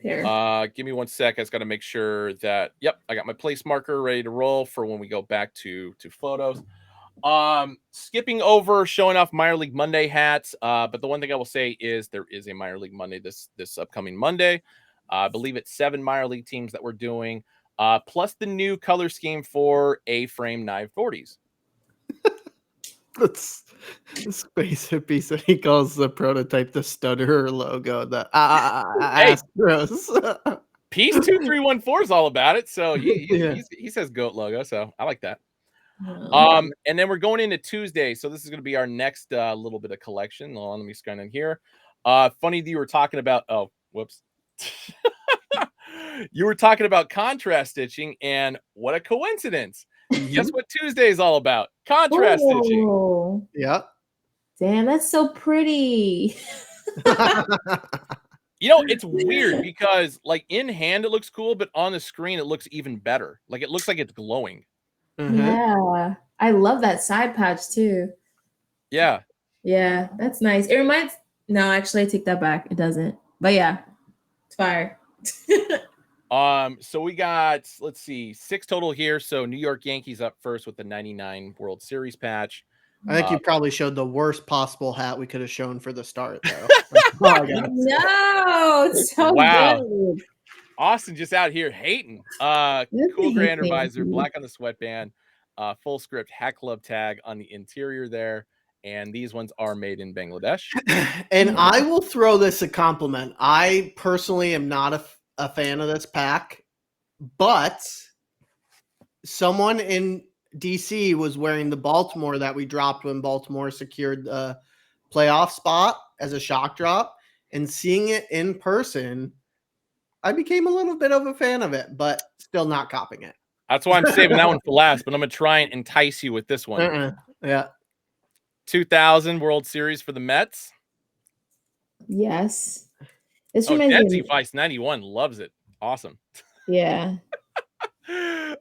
Give me 1 sec. I just got to make sure that I got my place marker ready to roll for when we go back to photos. Skipping over showing off Minor League Monday hats. But the one thing I will say is there is a Minor League Monday this upcoming Monday. I believe it's 7 minor league teams that we're doing, plus the new color scheme for A-frame 940s. That's space hippies that he calls the prototype the stutterer logo. The Astros. Piece 2314 is all about it. So he says GOAT logo. So I like that. And then we're going into Tuesday. So this is going to be our next little bit of collection. Hold on, let me scan in here. Funny that you were talking about. Oh, whoops. You were talking about contrast stitching, and what a coincidence. Guess what Tuesday is all about? Contrast stitching. Yeah. Damn, that's so pretty. It's weird because like in hand it looks cool, but on the screen it looks even better. Like it looks like it's glowing. Yeah. I love that side patch too. Yeah. Yeah, that's nice. It reminds No, actually I take that back. It doesn't. But yeah. Fire. So we got, let's see, 6 total here. So New York Yankees up first with the 99 World Series patch. I think you probably showed the worst possible hat we could have shown for the start, though. No, it's so Wow. good. Austin just out here hating. Cool Grander visor, black on the sweatband, full script hat club tag on the interior there. And these ones are made in Bangladesh. And I will throw this a compliment. I personally am not a fan of this pack, but someone in DC was wearing the Baltimore that we dropped when Baltimore secured the playoff spot as a shock drop, and seeing it in person, I became a little bit of a fan of it, but still not copying it. That's why I'm saving that one for last, but I'm going to try and entice you with this one. Yeah. 2000 World Series for the Mets. Yes. This Densey Vice 91 loves it. Awesome. Yeah.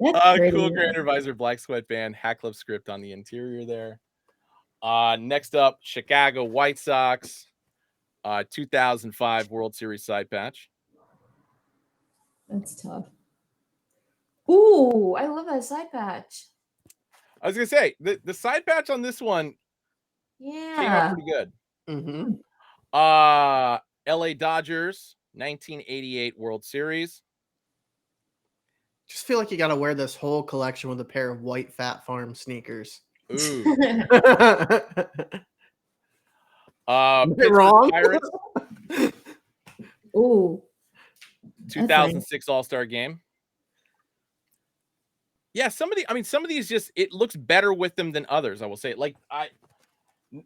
Cool Grander visor, black sweatband, hat club script on the interior there. Next up, Chicago White Sox, 2005 World Series side patch. That's tough. Ooh, I love that side patch. I was gonna say the side patch on this one came out pretty good. Mm-hmm. LA Dodgers 1988 World Series. Just feel like you got to wear this whole collection with a pair of white Fat Farm sneakers. Ooh. Wrong? Pirates. Ooh. 2006 All-Star Game. Yeah, some of these just, it looks better with them than others, I will say. Like,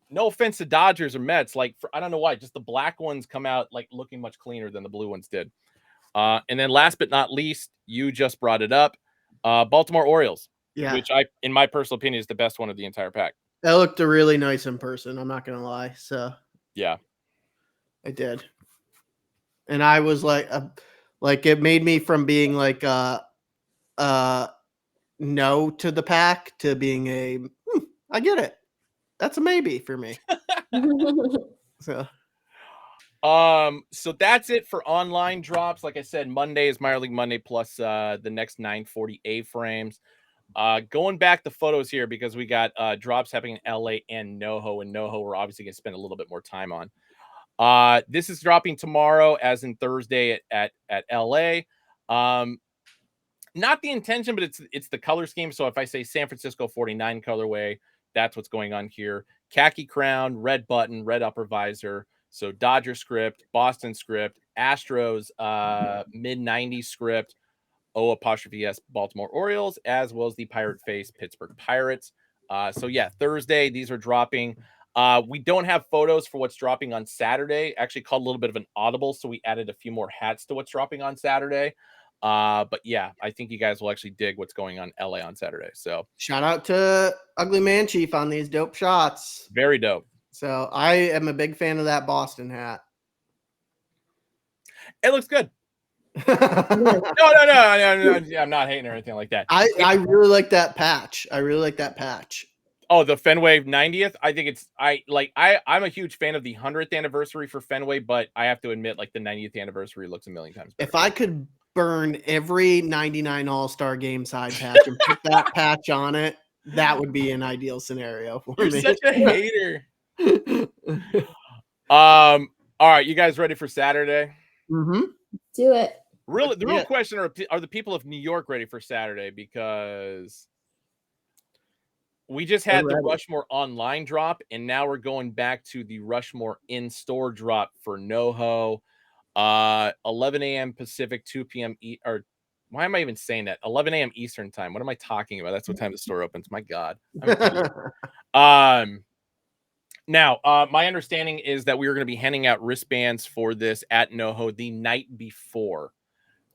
no offense to Dodgers or Mets, like, I don't know why, just the black ones come out like looking much cleaner than the blue ones did. And then last but not least, you just brought it up, Baltimore Orioles, which in my personal opinion, is the best one of the entire pack. That looked really nice in person, I'm not gonna lie. So yeah, I did, and I was like it made me from being like no to the pack to being I get it. That's a maybe for me. So that's it for online drops. Like I said, Monday is Minor League Monday plus the next 940 A-frames. Going back to photos here, because we got drops happening in LA and Noho, and Noho we're obviously going to spend a little bit more time on. This is dropping tomorrow, as in Thursday at LA. Not the intention, but it's the color scheme. So if I say San Francisco 49 colorway, that's what's going on here. Khaki crown, red button, red upper visor. So Dodger script, Boston script, Astros mid-90s script, O''S Baltimore Orioles, as well as the Pirate Face Pittsburgh Pirates. So yeah, Thursday, these are dropping. We don't have photos for what's dropping on Saturday. Actually called a little bit of an audible, so we added a few more hats to what's dropping on Saturday. But yeah, I think you guys will actually dig what's going on in LA on Saturday. So shout out to Ugly Man Chief on these dope shots. Very dope. So I am a big fan of that Boston hat. It looks good. No, I'm not hating or anything like that. I really like that patch. Oh, the Fenway 90th. I think I'm a huge fan of the 100th anniversary for Fenway, but I have to admit, like, the 90th anniversary looks a million times better. If I could burn every 99 All-Star Game side patch and put that patch on it, that would be an ideal scenario for me. You're such a hater. All right, you guys ready for Saturday? Mm-hmm. Do it. Really, the real question are the people of New York ready for Saturday? Because we just had the Rushmore online drop, and now we're going back to the Rushmore in-store drop for Noho. 11 a.m. Pacific, 2 p.m. or why am I even saying that? 11 a.m. Eastern time. What am I talking about? That's what time the store opens. My God. Now, my understanding is that we were going to be handing out wristbands for this at Noho the night before.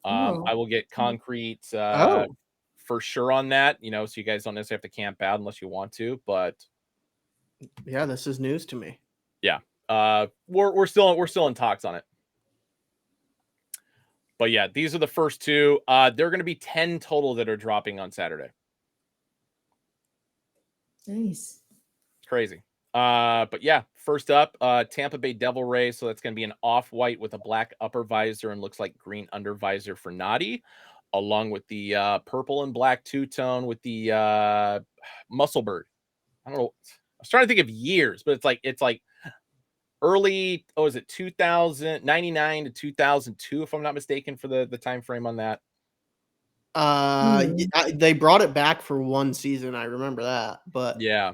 I will get concrete for sure on that, so you guys don't necessarily have to camp out unless you want to. But yeah, this is news to me. Yeah, we're still in talks on it. But yeah, these are the first two. There are going to be 10 total that are dropping on Saturday. Nice. Crazy. But yeah, first up, Tampa Bay Devil Rays. So that's going to be an off-white with a black upper visor and looks like green under visor for Noddy, along with the purple and black two-tone with the Muscle Bird. I don't know. I was trying to think of years, but it's like early, is it 2099 to 2002, if I'm not mistaken, for the time frame on that. They brought it back for one season. I remember that, but Yeah.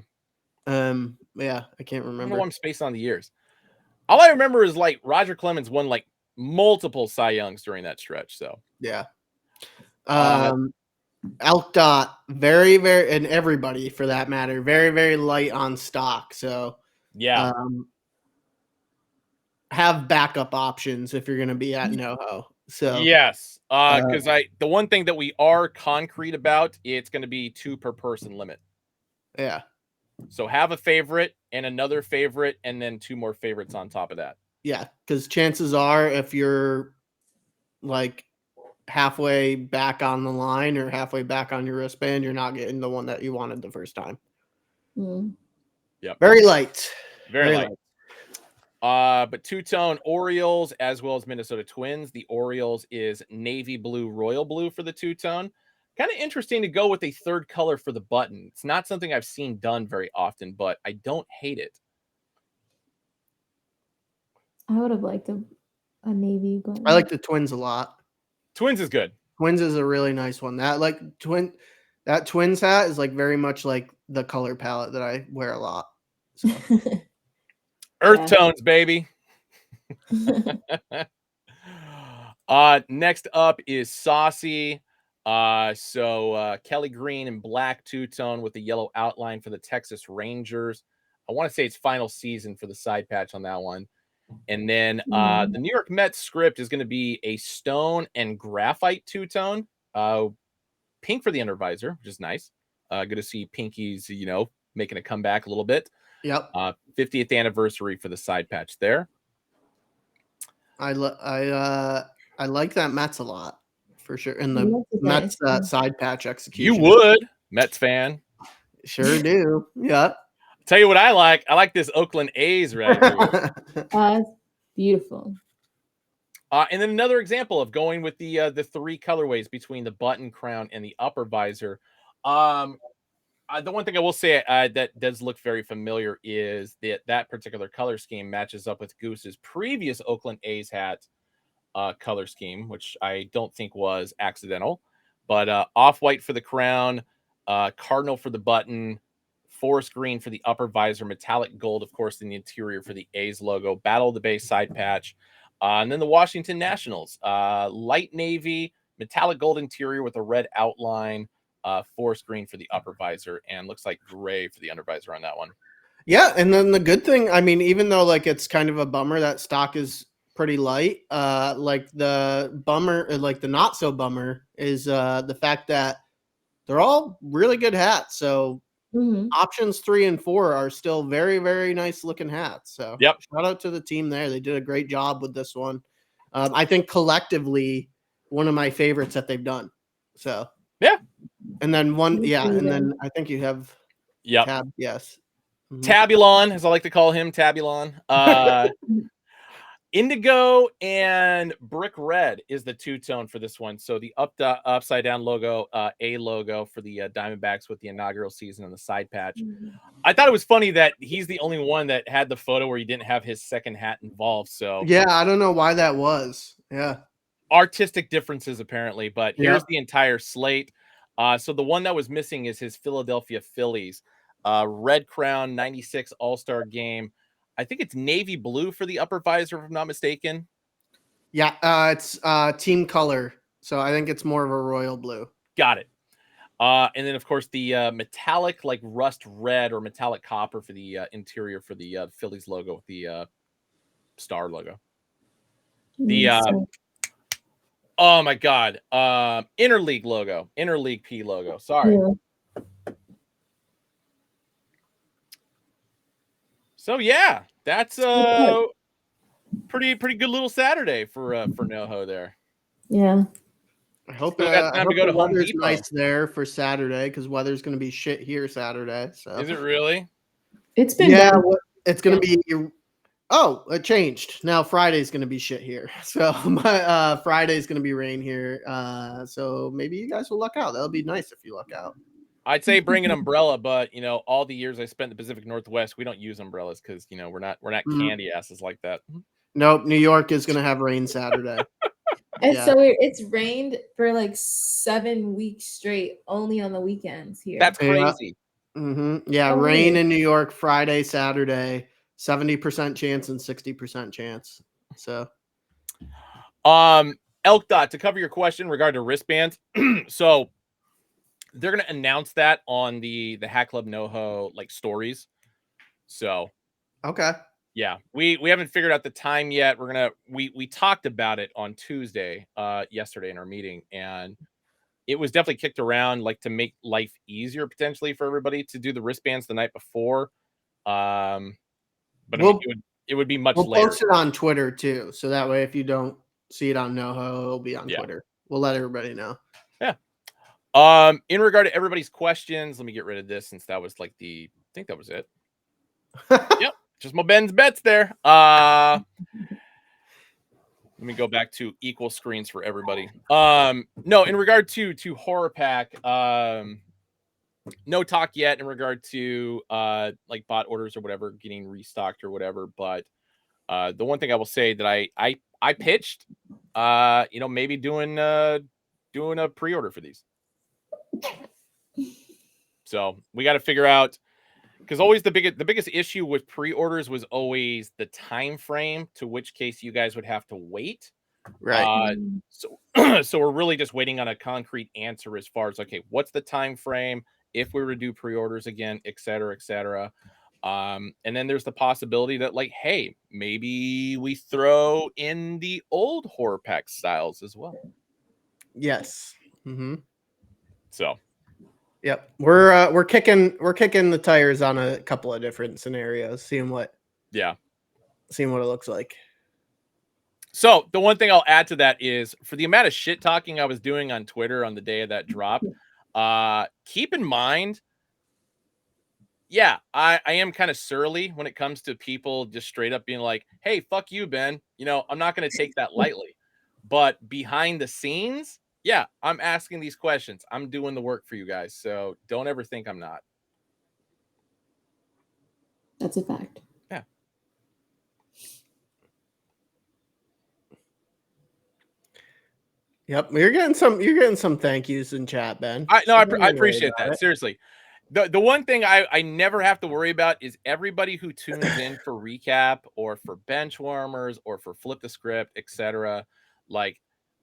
yeah, I can't I don't know remember. why I'm spaced on the years. All I remember is like Roger Clemens won like multiple Cy Youngs during that stretch. So yeah. Elk Dot, very, very, and everybody for that matter, very, very light on stock. So yeah, have backup options if you're going to be at NoHo. So yes, because the one thing that we are concrete about, it's going to be 2 per person limit. Yeah. So have a favorite and another favorite, and then 2 more favorites on top of that. Yeah, because chances are, if you're like halfway back on the line or halfway back on your wristband, you're not getting the one that you wanted the first time. Yep. Very light. Very light. But two-tone Orioles as well as Minnesota Twins. The Orioles is navy blue, royal blue for the two-tone. Kind of interesting to go with a third color for the button. It's not something I've seen done very often, but I don't hate it. I would have liked a navy button. I like the Twins a lot. Twins is good. Twins is a really nice one. That Twins hat is like very much like the color palette that I wear a lot. So. Earth tones, baby. Next up is Saucy. Kelly green and black two-tone with the yellow outline for the Texas Rangers. I want to say it's final season for the side patch on that one. And then the New York Mets script is going to be a stone and graphite two-tone. Pink for the under visor, which is nice. Good to see Pinkies, making a comeback a little bit. Yep. 50th anniversary for the side patch there. I like that Mets a lot for sure. And the Mets side patch execution. You would, Mets fan. Sure do. Yeah. Tell you what I like. I like this Oakland A's right here. It's beautiful. And then another example of going with the 3 colorways between the button, crown, and the upper visor. The one thing I will say that does look very familiar is that particular color scheme matches up with Goose's previous Oakland A's hat color scheme, which I don't think was accidental. But off-white for the crown, cardinal for the button, forest green for the upper visor, metallic gold, of course, in the interior for the A's logo, Battle of the Bay side patch. And then the Washington Nationals, light navy, metallic gold interior with a red outline, forest green for the upper visor, and looks like gray for the under visor on that one. Yeah, and then the good thing, I mean, even though like it's kind of a bummer that stock is pretty light, like the bummer, like the not so bummer is the fact that they're all really good hats. So options 3 and 4 are still very, very nice looking hats. So shout out to the team there. They did a great job with this one. I think collectively one of my favorites that they've done. So yeah. And then and then I think you have Tab, yes. Tabulon, as I like to call him, Tabulon. Indigo and brick red is the two-tone for this one. So the upside down logo, A logo for the Diamondbacks with the inaugural season on the side patch. I thought it was funny that he's the only one that had the photo where he didn't have his second hat involved. So yeah, I don't know why that was. Yeah. Artistic differences apparently, but here's the entire slate. So the one that was missing is his Philadelphia Phillies. Red crown, 96 All-Star game. I think it's navy blue for the upper visor, if I'm not mistaken. Yeah, it's team color. So I think it's more of a royal blue. Got it. And then, of course, the metallic, like rust red or metallic copper for the interior for the Phillies logo with the star logo. The oh my God, interleague logo, interleague P logo. Sorry. Yeah. So yeah, that's pretty good little Saturday for Noho there. Yeah. I hope time to go to Home Depot. Nice there for Saturday because weather's going to be shit here Saturday. So is it really? It's been Yeah, done. it's gonna be. Oh, it changed. Now Friday's gonna be shit here. So my Friday's gonna be rain here. So maybe you guys will luck out. That'll be nice if you luck out. I'd say bring an umbrella, but all the years I spent in the Pacific Northwest, we don't use umbrellas because we're not candy asses like that. Nope, New York is gonna have rain Saturday. And Yeah. so it's rained for like 7 weeks straight, only on the weekends here. That's Yeah. crazy. Yeah, Oh, rain weird. in New York Friday, Saturday, 70% chance and 60% chance. So Elk Dot, to cover your question regarding wristbands. So they're gonna announce that on the Hack Club Noho like stories. So okay. yeah, we haven't figured out the time yet. We talked about it on Tuesday, yesterday in our meeting, and it was definitely kicked around like to make life easier potentially for everybody to do the wristbands the night before. But I mean, it would be much We'll later. post it on Twitter too, so that way if you don't see it on Noho, it'll be on Yeah. Twitter. We'll let everybody know. Yeah. In regard to everybody's questions, let me get rid of this since that was like I think that was it. Yep, just my Ben's bets there. Let me go back to equal screens for everybody. No, in regard to Horror Pack, no talk yet in regard to like bot orders or whatever getting restocked or whatever. But the one thing I will say that I pitched, maybe doing a pre-order for these. So we got to figure out, because always the biggest issue with pre-orders was always the time frame, to which case you guys would have to wait. Right. So we're really just waiting on a concrete answer as far as, okay, what's the time frame if we were to do pre-orders again, et cetera, et cetera. And then there's the possibility that, like, hey, maybe we throw in the old Horror Pack styles as well. Yes. So yep, we're kicking the tires on a couple of different scenarios, seeing what it looks like. So the one thing I'll add to that is, for the amount of shit talking I was doing on Twitter on the day of that drop, keep in mind, I am kind of surly when it comes to people just straight up being like, hey, fuck you, Ben. I'm not going to take that lightly. But behind the scenes, I'm asking these questions. I'm doing the work for you guys. So don't ever think I'm not. That's a fact. Yeah. Yep, you're getting some thank yous in chat, Ben. I appreciate that. Seriously. The one thing I never have to worry about is everybody who tunes in for recap or for bench warmers or for flip the script, etc. Like,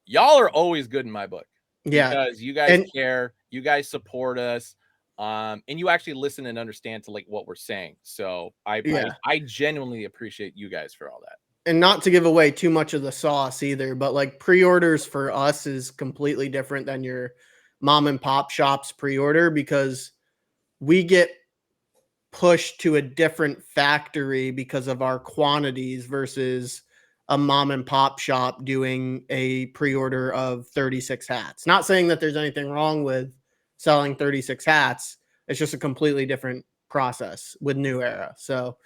y'all are always good in my book. Yeah, because you guys care, you guys support us, and you actually listen and understand to like what we're saying. So I genuinely appreciate you guys for all that. And not to give away too much of the sauce either, but like pre-orders for us is completely different than your mom and pop shop's pre-order, because we get pushed to a different factory because of our quantities versus a mom and pop shop doing a pre-order of 36 hats. Not saying that there's anything wrong with selling 36 hats. It's just a completely different process with New Era. So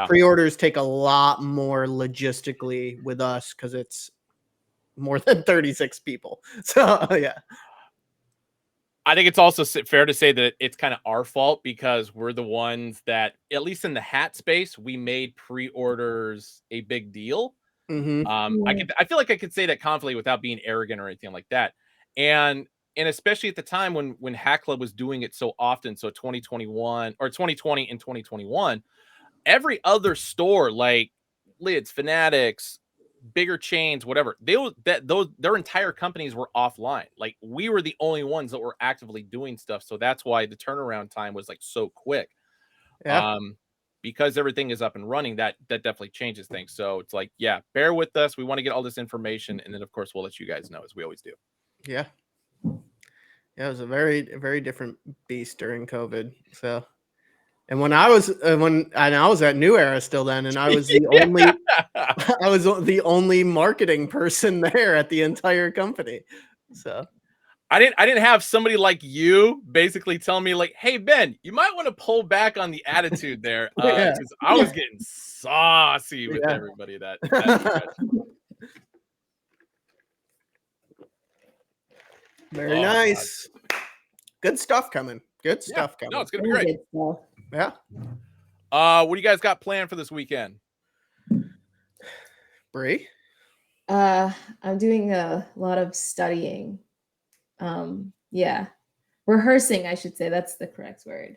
pre-orders take a lot more logistically with us because it's more than 36 people. So yeah. I think it's also fair to say that it's kind of our fault, because we're the ones that, at least in the hat space, we made pre-orders a big deal. I feel like I could say that confidently without being arrogant or anything like that. And especially at the time when Hack Club was doing it so often, so 2021 or 2020 and 2021, every other store like Lids, Fanatics, bigger chains, whatever, their entire companies were offline. Like, we were the only ones that were actively doing stuff, so that's why the turnaround time was like so quick. Because everything is up and running, that definitely changes things. So it's like, bear with us. We want to get all this information, and then of course we'll let you guys know, as we always do. Yeah, it was a very, very different beast during COVID. So, and when I was at New Era still then, and I was the only I was the only marketing person there at the entire company. So I didn't have somebody like you basically tell me like, hey Ben, you might want to pull back on the attitude there. Yeah. Because I was getting saucy with Yeah. everybody that stretch. Very Oh, nice. Good stuff coming. Good Yeah. stuff coming. No, it's gonna be great. Good stuff. Yeah. What do you guys got planned for this weekend? Bree? I'm doing a lot of studying. Yeah. Rehearsing, I should say. That's the correct word.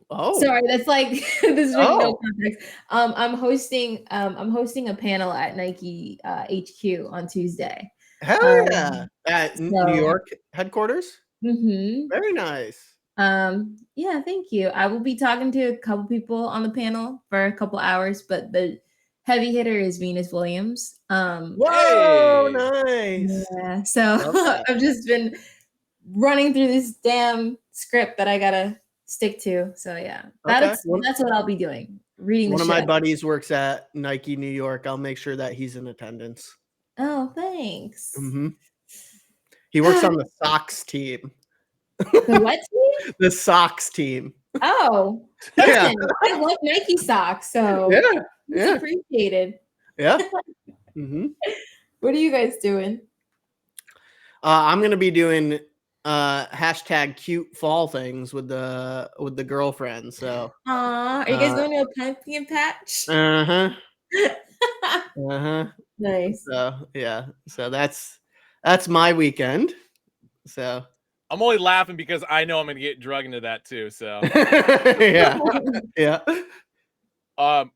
Oh. Sorry, that's like this is really no Oh. context. I'm hosting a panel at Nike HQ on Tuesday. Hell yeah. At New so- York headquarters? Mm-hmm. Very nice. Yeah, thank you. I will be talking to a couple people on the panel for a couple hours, but the heavy hitter is Venus Williams. Whoa, Hey. nice. Yeah, so Love that. I've just been running through this damn script that I gotta stick to. So yeah, that's what I'll be doing. Reading One the of my shit. buddies works at Nike New York. I'll make sure that he's in attendance. Oh, thanks. Mm-hmm. He works on the socks team. The what team? The socks team. Oh, Yeah. listen, I love Nike socks, so Yeah. it's Yeah. appreciated. Yeah. Mm-hmm. What are you guys doing? I'm gonna be doing hashtag cute fall things with the girlfriend. So Aw, are you guys going to a pumpkin patch? Nice. So yeah. So that's my weekend. So I'm only laughing because I know I'm gonna get drugged into that too. So yeah. Yeah.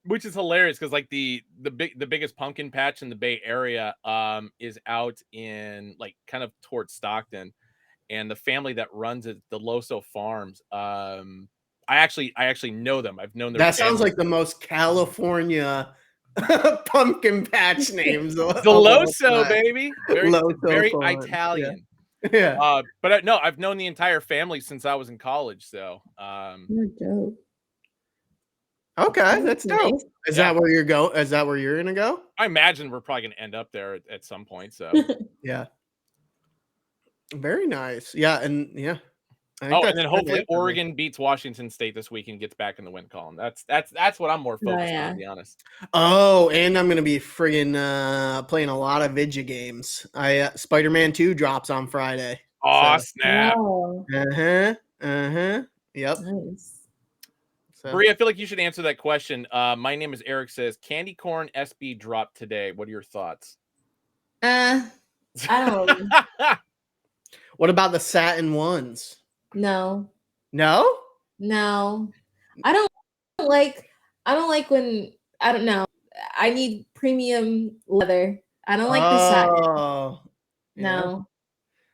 which is hilarious because like the biggest pumpkin patch in the Bay Area is out in like kind of towards Stockton, and the family that runs it, the Loso Farms, I actually know them. I've known their That sounds family. like the most California pumpkin patch names. The Loso, baby. Very Loso Farms. Italian. Yeah. But no, I've known the entire family since I was in college. So You're dope. Okay, that's dope. Nice. Is that where you're go? Is that where you're gonna go? I imagine we're probably gonna end up there at some point. So Yeah. Very nice. Yeah, and yeah. and then hopefully Oregon beats Washington State this week and gets back in the win column. That's what I'm more focused on, to be honest. Oh, and I'm gonna be friggin' playing a lot of video games. Spider-Man 2 drops on Friday. Oh, snap. Wow. Yep. Nice. So. Bree, I feel like you should answer that question. My name is Eric says Candy Corn SB dropped today. What are your thoughts? I don't What about the satin ones? No. No? No. I don't like when I don't know. I need premium leather. I don't like the satin. Oh. No.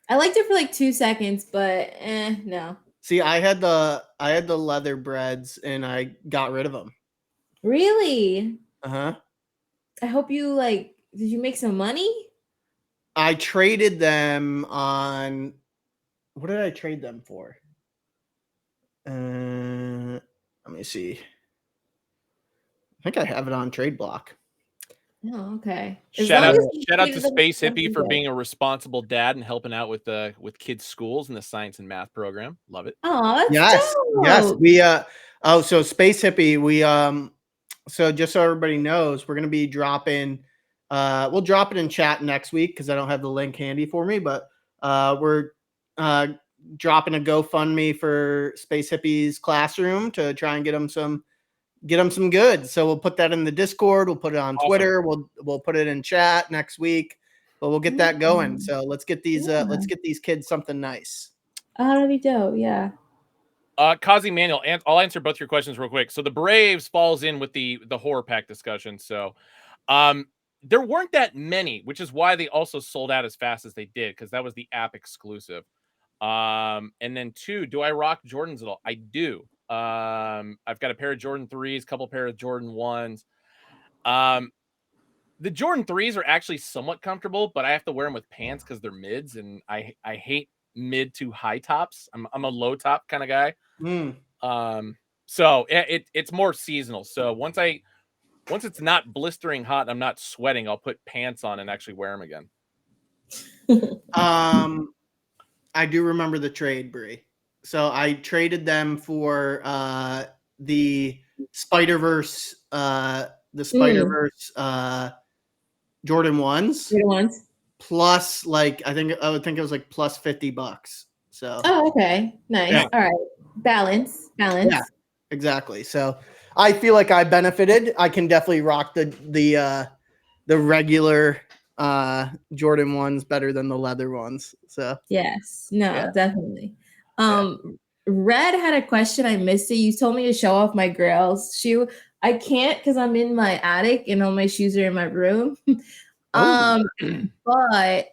I liked it for like 2 seconds, but no. See, I had the leather breads and I got rid of them. Really? Uh-huh. I hope you did you make some money? I traded them on what did I trade them for? Let me see. I think I have it on Trade Block. Oh, okay. Shout out to Space Hippie for being a responsible dad and helping out with kids' schools in the science and math program. Love it. Oh, yes. We so Space Hippie, we so just so everybody knows, we're gonna be dropping we'll drop it in chat next week because I don't have the link handy for me, but we're dropping a GoFundMe for Space Hippie's classroom to try and get them some good. So we'll put that in the Discord. We'll put it on Twitter. We'll put it in chat next week. But we'll get that going. So let's get these kids something nice. Oh, that'd be dope. Yeah. Kazi Manuel, I'll answer both your questions real quick. So the Braves falls in with the horror pack discussion. So there weren't that many, which is why they also sold out as fast as they did, because that was the app exclusive. And then 2, do I rock Jordans at all? I do. I've got a pair of Jordan 3s, couple pair of Jordan 1s. The Jordan 3s are actually somewhat comfortable, but I have to wear them with pants because they're mids, and I hate mid to high tops. I'm a low top kind of guy. So it's more seasonal. So once it's not blistering hot, I'm not sweating, I'll put pants on and actually wear them again. I do remember the trade, Bree. So I traded them for the Spider-Verse Jordan 1s. You're the ones. Plus, like, I would think it was like plus $50. So Oh, okay. Nice. Yeah. All right. Balance. Yeah, exactly. So I feel like I benefited. I can definitely rock the regular Jordan 1s better than the leather ones. So Yes. No, Yeah. definitely. Red had a question. I missed it. You told me to show off my girls shoe. I can't because I'm in my attic and all my shoes are in my room. But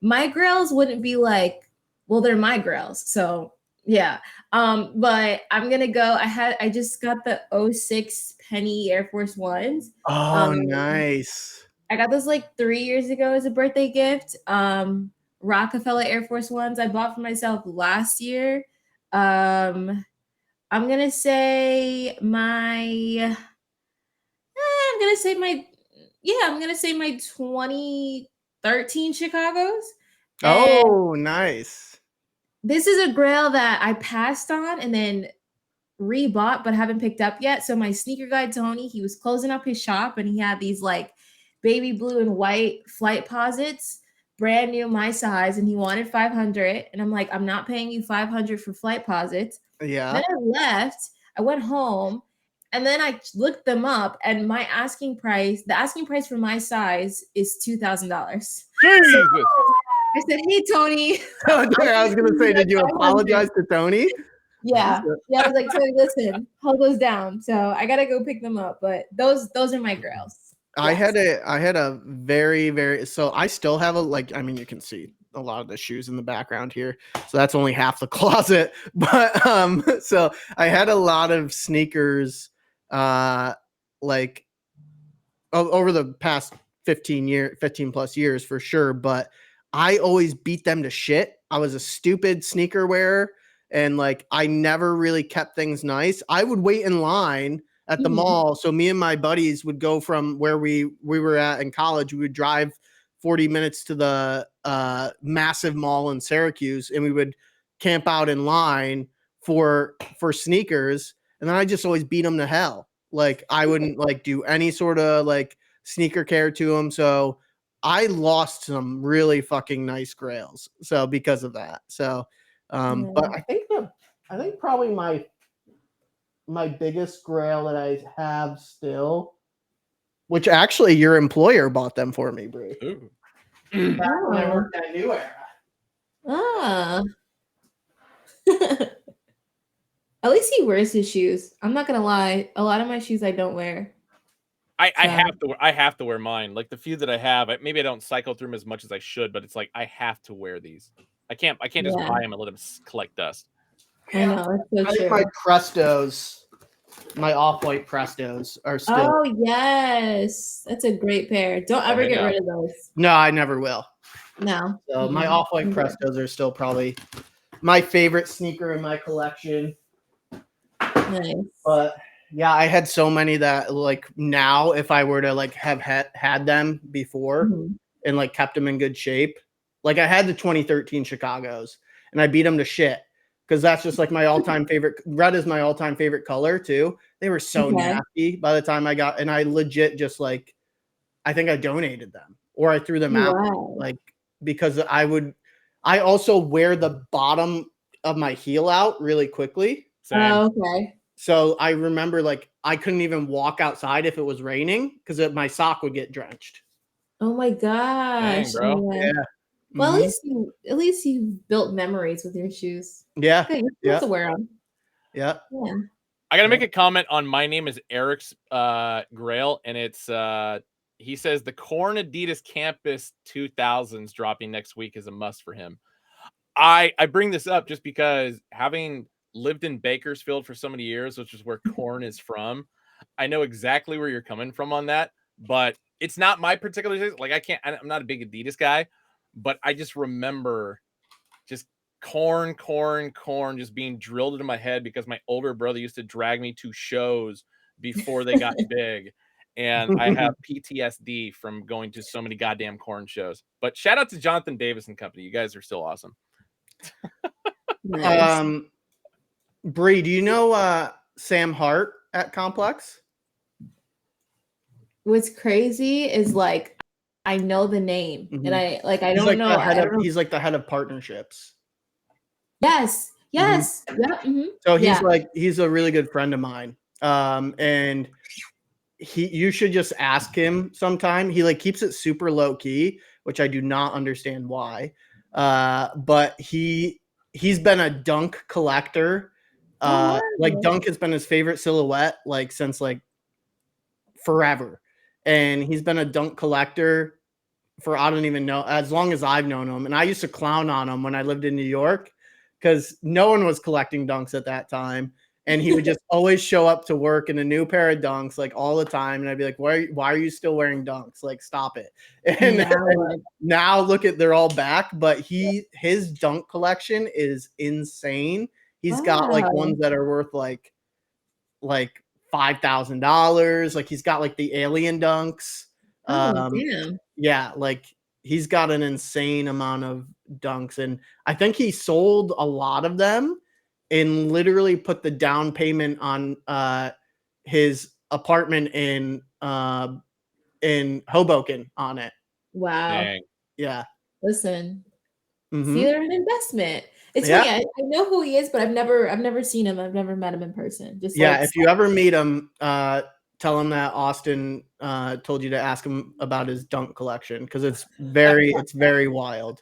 my girls wouldn't be like, well, they're my girls. So yeah. But I'm gonna go. I just got the 06 Penny Air Force Ones. Oh, nice. I got those like 3 years ago as a birthday gift. Rockefeller Air Force Ones I bought for myself last year. I'm gonna say my 2013 Chicago's. Oh, nice. This is a grail that I passed on and then rebought but haven't picked up yet. So my sneaker guy Tony, he was closing up his shop and he had these like baby blue and white flight posits, brand new, my size, and he wanted 500. And I'm like, I'm not paying you 500 for flight posits. Yeah. Then I left. I went home, and then I looked them up, and the asking price for my size is $2,000. Jesus. So I said, "Hey, Tony." I was gonna say, did you apologize to Tony? Yeah. I was like, Tony, listen, hold those down. So I gotta go pick them up. But those are my girls. I had a very so I still have you can see a lot of the shoes in the background here, so that's only half the closet. But so I had a lot of sneakers over the past 15 plus years for sure, but I always beat them to shit. I was a stupid sneaker wearer, and like I never really kept things nice. I would wait in line at the mall. So me and my buddies would go from where we were at in college. We would drive 40 minutes to the massive mall in Syracuse, and we would camp out in line for sneakers. And then I just always beat them to hell. Like I wouldn't like do any sort of like sneaker care to them. So I lost some really fucking nice grails. So because of that. So but I think probably my biggest grail that I have still, which actually your employer bought them for me, Bree. Back when I worked at New Era. Ah. At least he wears his shoes. I'm not gonna lie. A lot of my shoes I don't wear. I have to wear mine. Like the few that I have, maybe I don't cycle through them as much as I should, but it's like I have to wear these. I can't just buy them and let them collect dust. I know, it's so true. My Prestos, my off-white Prestos are still. Oh yes, that's a great pair. Don't ever get rid of those. No, I never will. No. So my off-white Prestos are still probably my favorite sneaker in my collection. Nice. But yeah, I had so many that like now, if I were to like have had them before and like kept them in good shape, like I had the 2013 Chicago's and I beat them to shit. Because that's just like my all-time favorite. Red is my all-time favorite color too. They were so nasty by the time I got, and I legit just like, I think I donated them or I threw them out, like because I also wear the bottom of my heel out really quickly. Oh, okay. So I remember like I couldn't even walk outside if it was raining because my sock would get drenched. Oh my gosh. Dang, bro. Yeah. Well, at least you built memories with your shoes. Yeah. Good. You're supposed to wear them. Yeah. I gotta make a comment on my name is Eric's grail, and it's he says the Corn Adidas Campus 2000s dropping next week is a must for him. I bring this up just because having lived in Bakersfield for so many years, which is where Corn is from, I know exactly where you're coming from on that, but it's not my particular taste. Like I'm not a big Adidas guy, but I just remember just corn just being drilled into my head because my older brother used to drag me to shows before they got big. And I have PTSD from going to so many goddamn Corn shows. But shout out to Jonathan Davis and company. You guys are still awesome. Nice. Bree, do you know Sam Hart at Complex? What's crazy is like I know the name and I He's don't like know. the head I of don't know. he's like the head of partnerships. Yes. Yes. Yep. So Yeah. he's a really good friend of mine. And you should just ask him sometime. He like keeps it super low key, which I do not understand why. But he's been a dunk collector. Like dunk has been his favorite silhouette like since like forever. And he's been a dunk collector for I don't even know as long as I've known him. And I used to clown on him when I lived in New York because no one was collecting dunks at that time. And he would just always show up to work in a new pair of dunks like all the time. And I'd be like, why are you still wearing dunks? Like, stop it. And now look at they're all back, but his dunk collection is insane. He's got like ones that are worth like $5,000. Like he's got like the alien dunks. Damn. Yeah, like he's got an insane amount of dunks, and I think he sold a lot of them and literally put the down payment on his apartment in Hoboken on it. Wow. Dang. Yeah. Listen. See, they're an investment. It's funny. I know who he is, but I've never seen him. I've never met him in person. Just if you ever meet him, tell him that Austin told you to ask him about his dunk collection because it's very wild.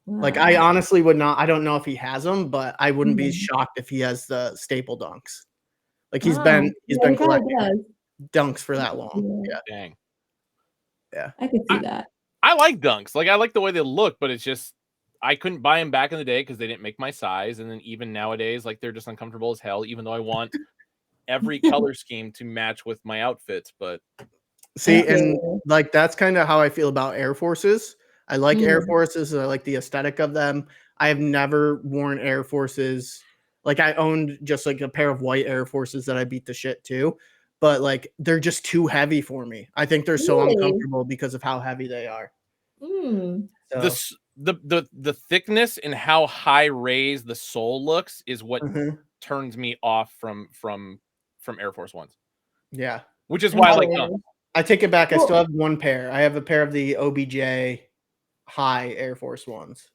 Wow. Like I honestly would not. I don't know if he has them, but I wouldn't be shocked if he has the staple dunks. Like he's been collecting dunks for that long. Yeah. Dang. Yeah. I could see that. I like dunks. Like I like the way they look, but it's just I couldn't buy them back in the day because they didn't make my size, and then even nowadays, like they're just uncomfortable as hell. Even though I want every color scheme to match with my outfits, but see, and like that's kind of how I feel about Air Forces. I like Air Forces. I like the aesthetic of them. I have never worn Air Forces. Like I owned just like a pair of white Air Forces that I beat the shit to, but like they're just too heavy for me. I think they're so uncomfortable because of how heavy they are. So. The thickness and how high raised the sole looks is what turns me off from Air Force Ones. Yeah, which is why I like dunks. I take it back. I still have one pair. I have a pair of the OBJ high Air Force Ones.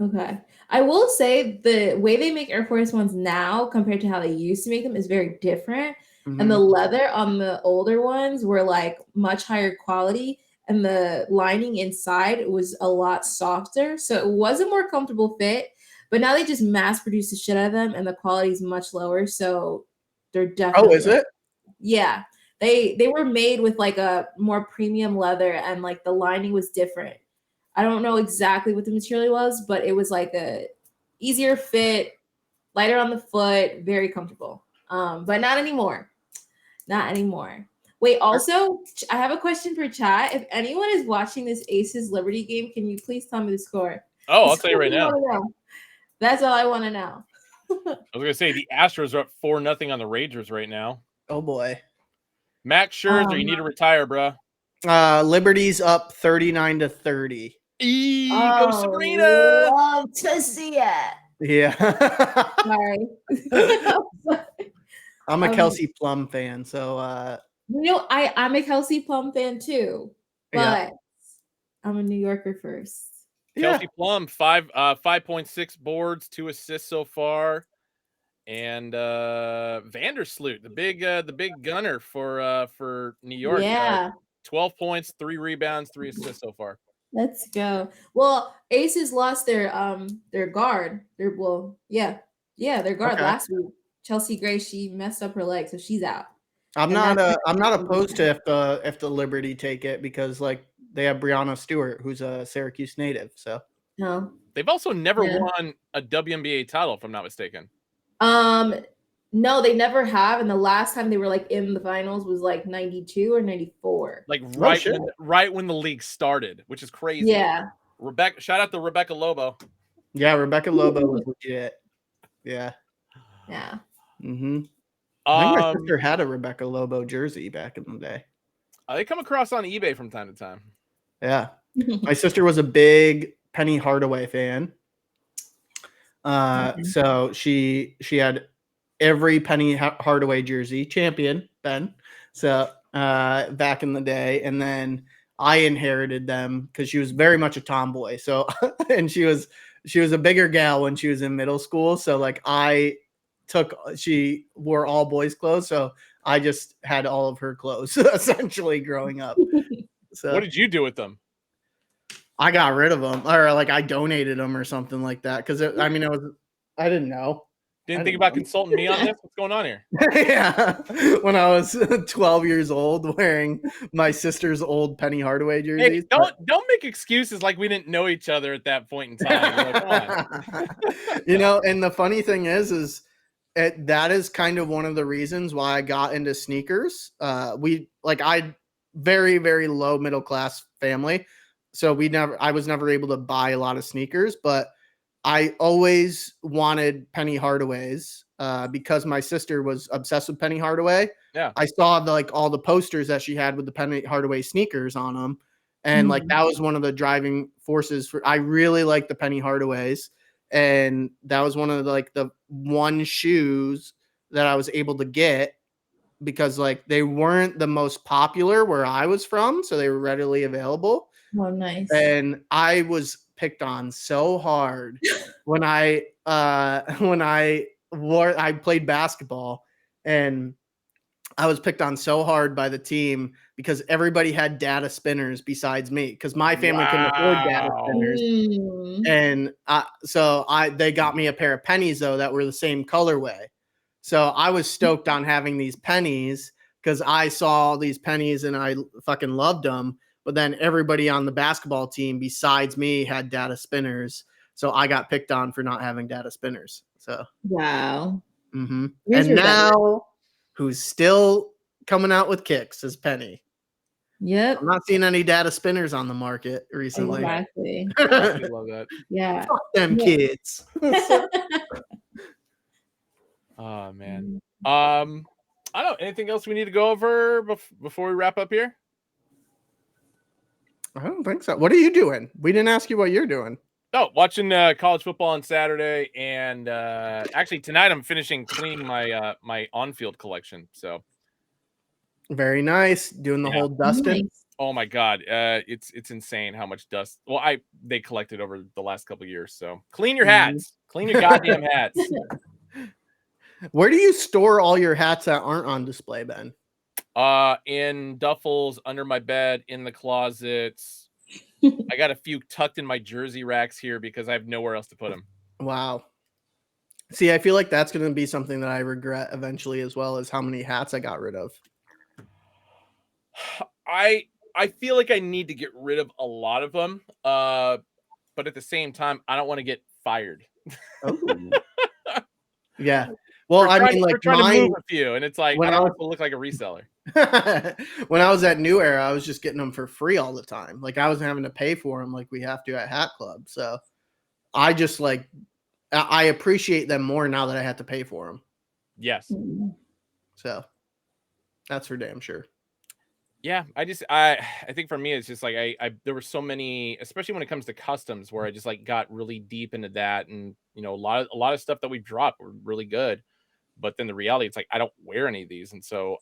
Okay. I will say the way they make Air Force Ones now compared to how they used to make them is very different. And the leather on the older ones were like much higher quality, and the lining inside was a lot softer. So it was a more comfortable fit. But now they just mass produce the shit out of them, and the quality is much lower. So they're definitely. Oh, is it? Yeah. They were made with like a more premium leather, and like the lining was different. I don't know exactly what the material was, but it was like a easier fit, lighter on the foot, very comfortable. But not anymore. Not anymore. Wait, also, I have a question for chat. If anyone is watching this Aces Liberty game, can you please tell me the score? Oh, I'll tell you right now. That's all I want to know. I was going to say, the Astros are up 4-0 on the Rangers right now. Oh, boy. Max Scherzer, you need to retire, bro. Liberty's up 39-30. Go Sabrina! Love to see it. Yeah. Sorry. I'm a Kelsey Plum fan, so I'm a Kelsey Plum fan too, but I'm a New Yorker first. Kelsey Plum, 5.6 boards, 2 assists so far, and Vandersloot, the big gunner for New York. 12 points, 3 rebounds, 3 assists so far. Let's go. Well, Aces lost their guard. Their guard last week. Chelsea Gray, she messed up her leg, so she's out. I'm not opposed to if the Liberty take it because like they have Brianna Stewart, who's a Syracuse native. So no, they've also never won a WNBA title, if I'm not mistaken. No, they never have. And the last time they were like in the finals was like 92 or 94. Like right when the league started, which is crazy. Yeah. Shout out to Rebecca Lobo. Yeah, Rebecca Lobo was legit. Yeah. Yeah. Mm-hmm. I think my sister had a Rebecca Lobo jersey back in the day. They come across on eBay from time to time. Yeah. My sister was a big Penny Hardaway fan. So she had every Penny Hardaway jersey, champion Ben. So back in the day, and then I inherited them because she was very much a tomboy. So and she was a bigger gal when she was in middle school. So like she wore all boys clothes. So I just had all of her clothes essentially growing up. So What did you do with them? I got rid of them, or like I donated them or something like that. Because I didn't know. Didn't think about consulting me on this? What's going on here? Yeah, when I was 12 years old, wearing my sister's old Penny Hardaway jerseys. Hey, don't make excuses like we didn't know each other at that point in time. Like, come on. And the funny thing is that is kind of one of the reasons why I got into sneakers. I very, very low middle class family, so I was never able to buy a lot of sneakers, but I always wanted Penny Hardaways because my sister was obsessed with Penny Hardaway. Yeah. I saw all the posters that she had with the Penny Hardaway sneakers on them. And like that was one of the driving forces I really liked the Penny Hardaways. And that was one of the one shoes that I was able to get because like they weren't the most popular where I was from. So they were readily available. Oh, nice. And I was picked on so hard when I played basketball, and I was picked on so hard by the team because everybody had data spinners besides me because my family couldn't afford data spinners. And they got me a pair of pennies though that were the same colorway. So I was stoked on having these pennies because I saw all these pennies and I fucking loved them. But then everybody on the basketball team besides me had data spinners. So I got picked on for not having data spinners. So wow. And now who's still coming out with kicks is Penny. Yep. I'm not seeing any data spinners on the market recently. Exactly. I love that. Yeah. Fuck them kids. Oh man. I don't know. Anything else we need to go over before we wrap up here? I don't think so. What are you doing? We didn't ask you what you're doing. Oh, watching college football on Saturday, and actually tonight I'm finishing cleaning my on-field collection. So very nice. Doing the whole dusting. Nice. Oh my god, it's insane how much dust. Well, they collected over the last couple of years. So clean your hats, clean your goddamn hats. Where do you store all your hats that aren't on display, Ben? In duffels, under my bed, in the closets. I got a few tucked in my jersey racks here because I have nowhere else to put them. Wow. See, I feel like that's going to be something that I regret eventually, as well as how many hats I got rid of. I feel like I need to get rid of a lot of them, but at the same time, I don't want to get fired. Oh. Yeah. Well, I mean, like we're trying to move a few, and it's like I don't want to look like a reseller. When I was at New Era, I was just getting them for free all the time. Like I wasn't having to pay for them like we have to at Hat Club. So I just I appreciate them more now that I have to pay for them. Yes. So that's for damn sure. Yeah, I think for me it's just like there were so many, especially when it comes to customs, where I just like got really deep into that, and a lot of stuff that we dropped were really good, but then the reality it's like I don't wear any of these, and so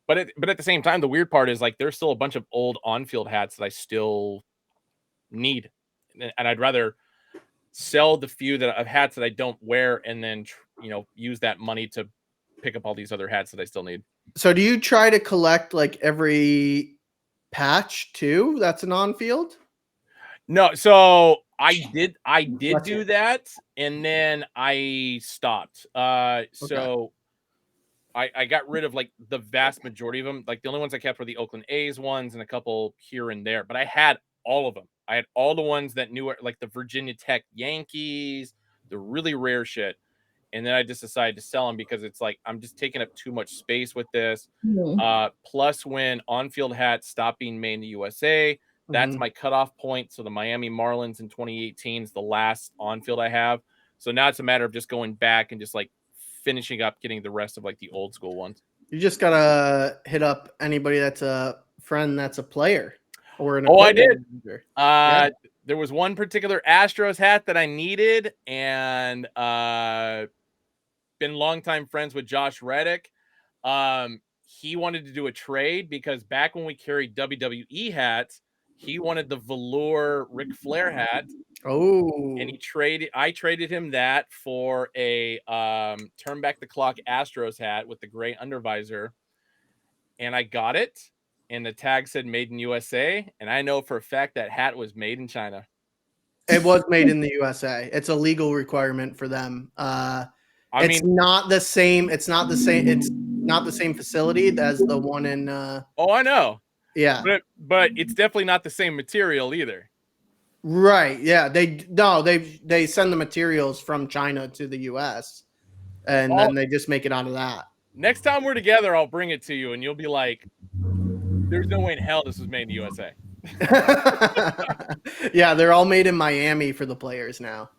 but at the same time the weird part is like there's still a bunch of old on-field hats that I still need, and I'd rather sell the few of hats that I don't wear and then use that money to pick up all these other hats that I still need. So do you try to collect like every patch too that's an on-field? No, so I did do that, and then I stopped. So I got rid of like the vast majority of them. Like the only ones I kept were the Oakland A's ones and a couple here and there, but I had all of them. I had all the ones that knew like the Virginia Tech Yankees, the really rare shit. And then I just decided to sell them because it's like I'm just taking up too much space with this. Plus, when on-field hats stopped being made in the USA, that's my cutoff point. So the Miami Marlins in 2018 is the last on-field I have. So now it's a matter of just going back and just like finishing up getting the rest of like the old school ones. You just gotta hit up anybody that's a friend that's a player or an I did. there was one particular Astros hat that I needed, and been longtime friends with Josh Reddick. He wanted to do a trade because back when we carried WWE hats, he wanted the velour Ric Flair hat. Oh, And I traded him that for a turn back the clock Astros hat with the gray undervisor. And I got it. And the tag said made in USA. And I know for a fact that hat was made in China. it was made in the USA. It's a legal requirement for them. It's not the same. It's not the same facility as the one in. Oh, I know. Yeah, but it's definitely not the same material either. Right. Yeah. They send the materials from China to the US and then they just make it out of that. Next time we're together, I'll bring it to you and you'll be like, there's no way in hell this was made in the USA. Yeah, they're all made in Miami for the players now.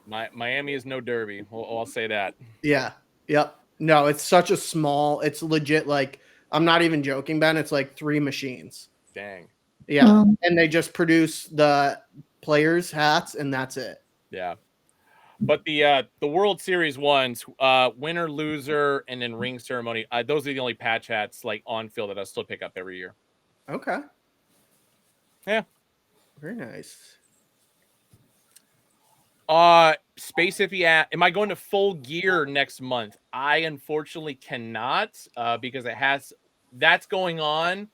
Miami is no derby. I'll say that. Yeah. Yep. No, it's such a small, it's legit. Like, I'm not even joking, Ben. It's like 3 machines. Dang. Yeah. And they just produce the players' hats and that's it. Yeah. But the World Series ones, winner, loser, and then ring ceremony, those are the only patch hats like on field that I still pick up every year. Okay. Yeah. Very nice. Space Iffy, am I going to Full Gear next month? I unfortunately cannot because that's going on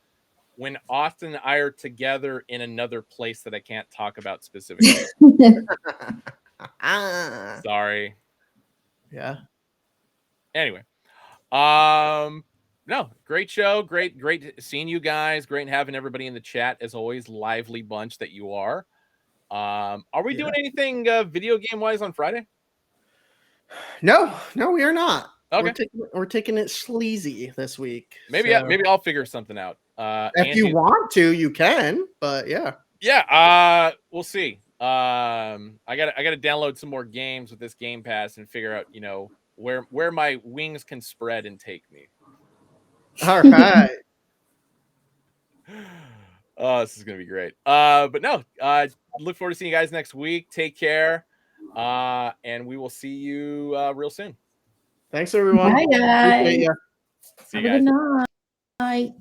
when Austin and I are together in another place that I can't talk about specifically. Sorry. Yeah. Anyway, no, great show, great seeing you guys, great having everybody in the chat as always, lively bunch that you are. Are we doing anything video game wise on Friday? No, we are not. Okay, we're taking it sleazy this week. Maybe maybe I'll figure something out. If you want to, you can. But yeah. We'll see. I gotta download some more games with this Game Pass and figure out where my wings can spread and take me. All right. Oh, this is gonna be great. But no, look forward to seeing you guys next week. Take care. And we will see you real soon. Thanks everyone. Bye guys. See you Have guys. a good night.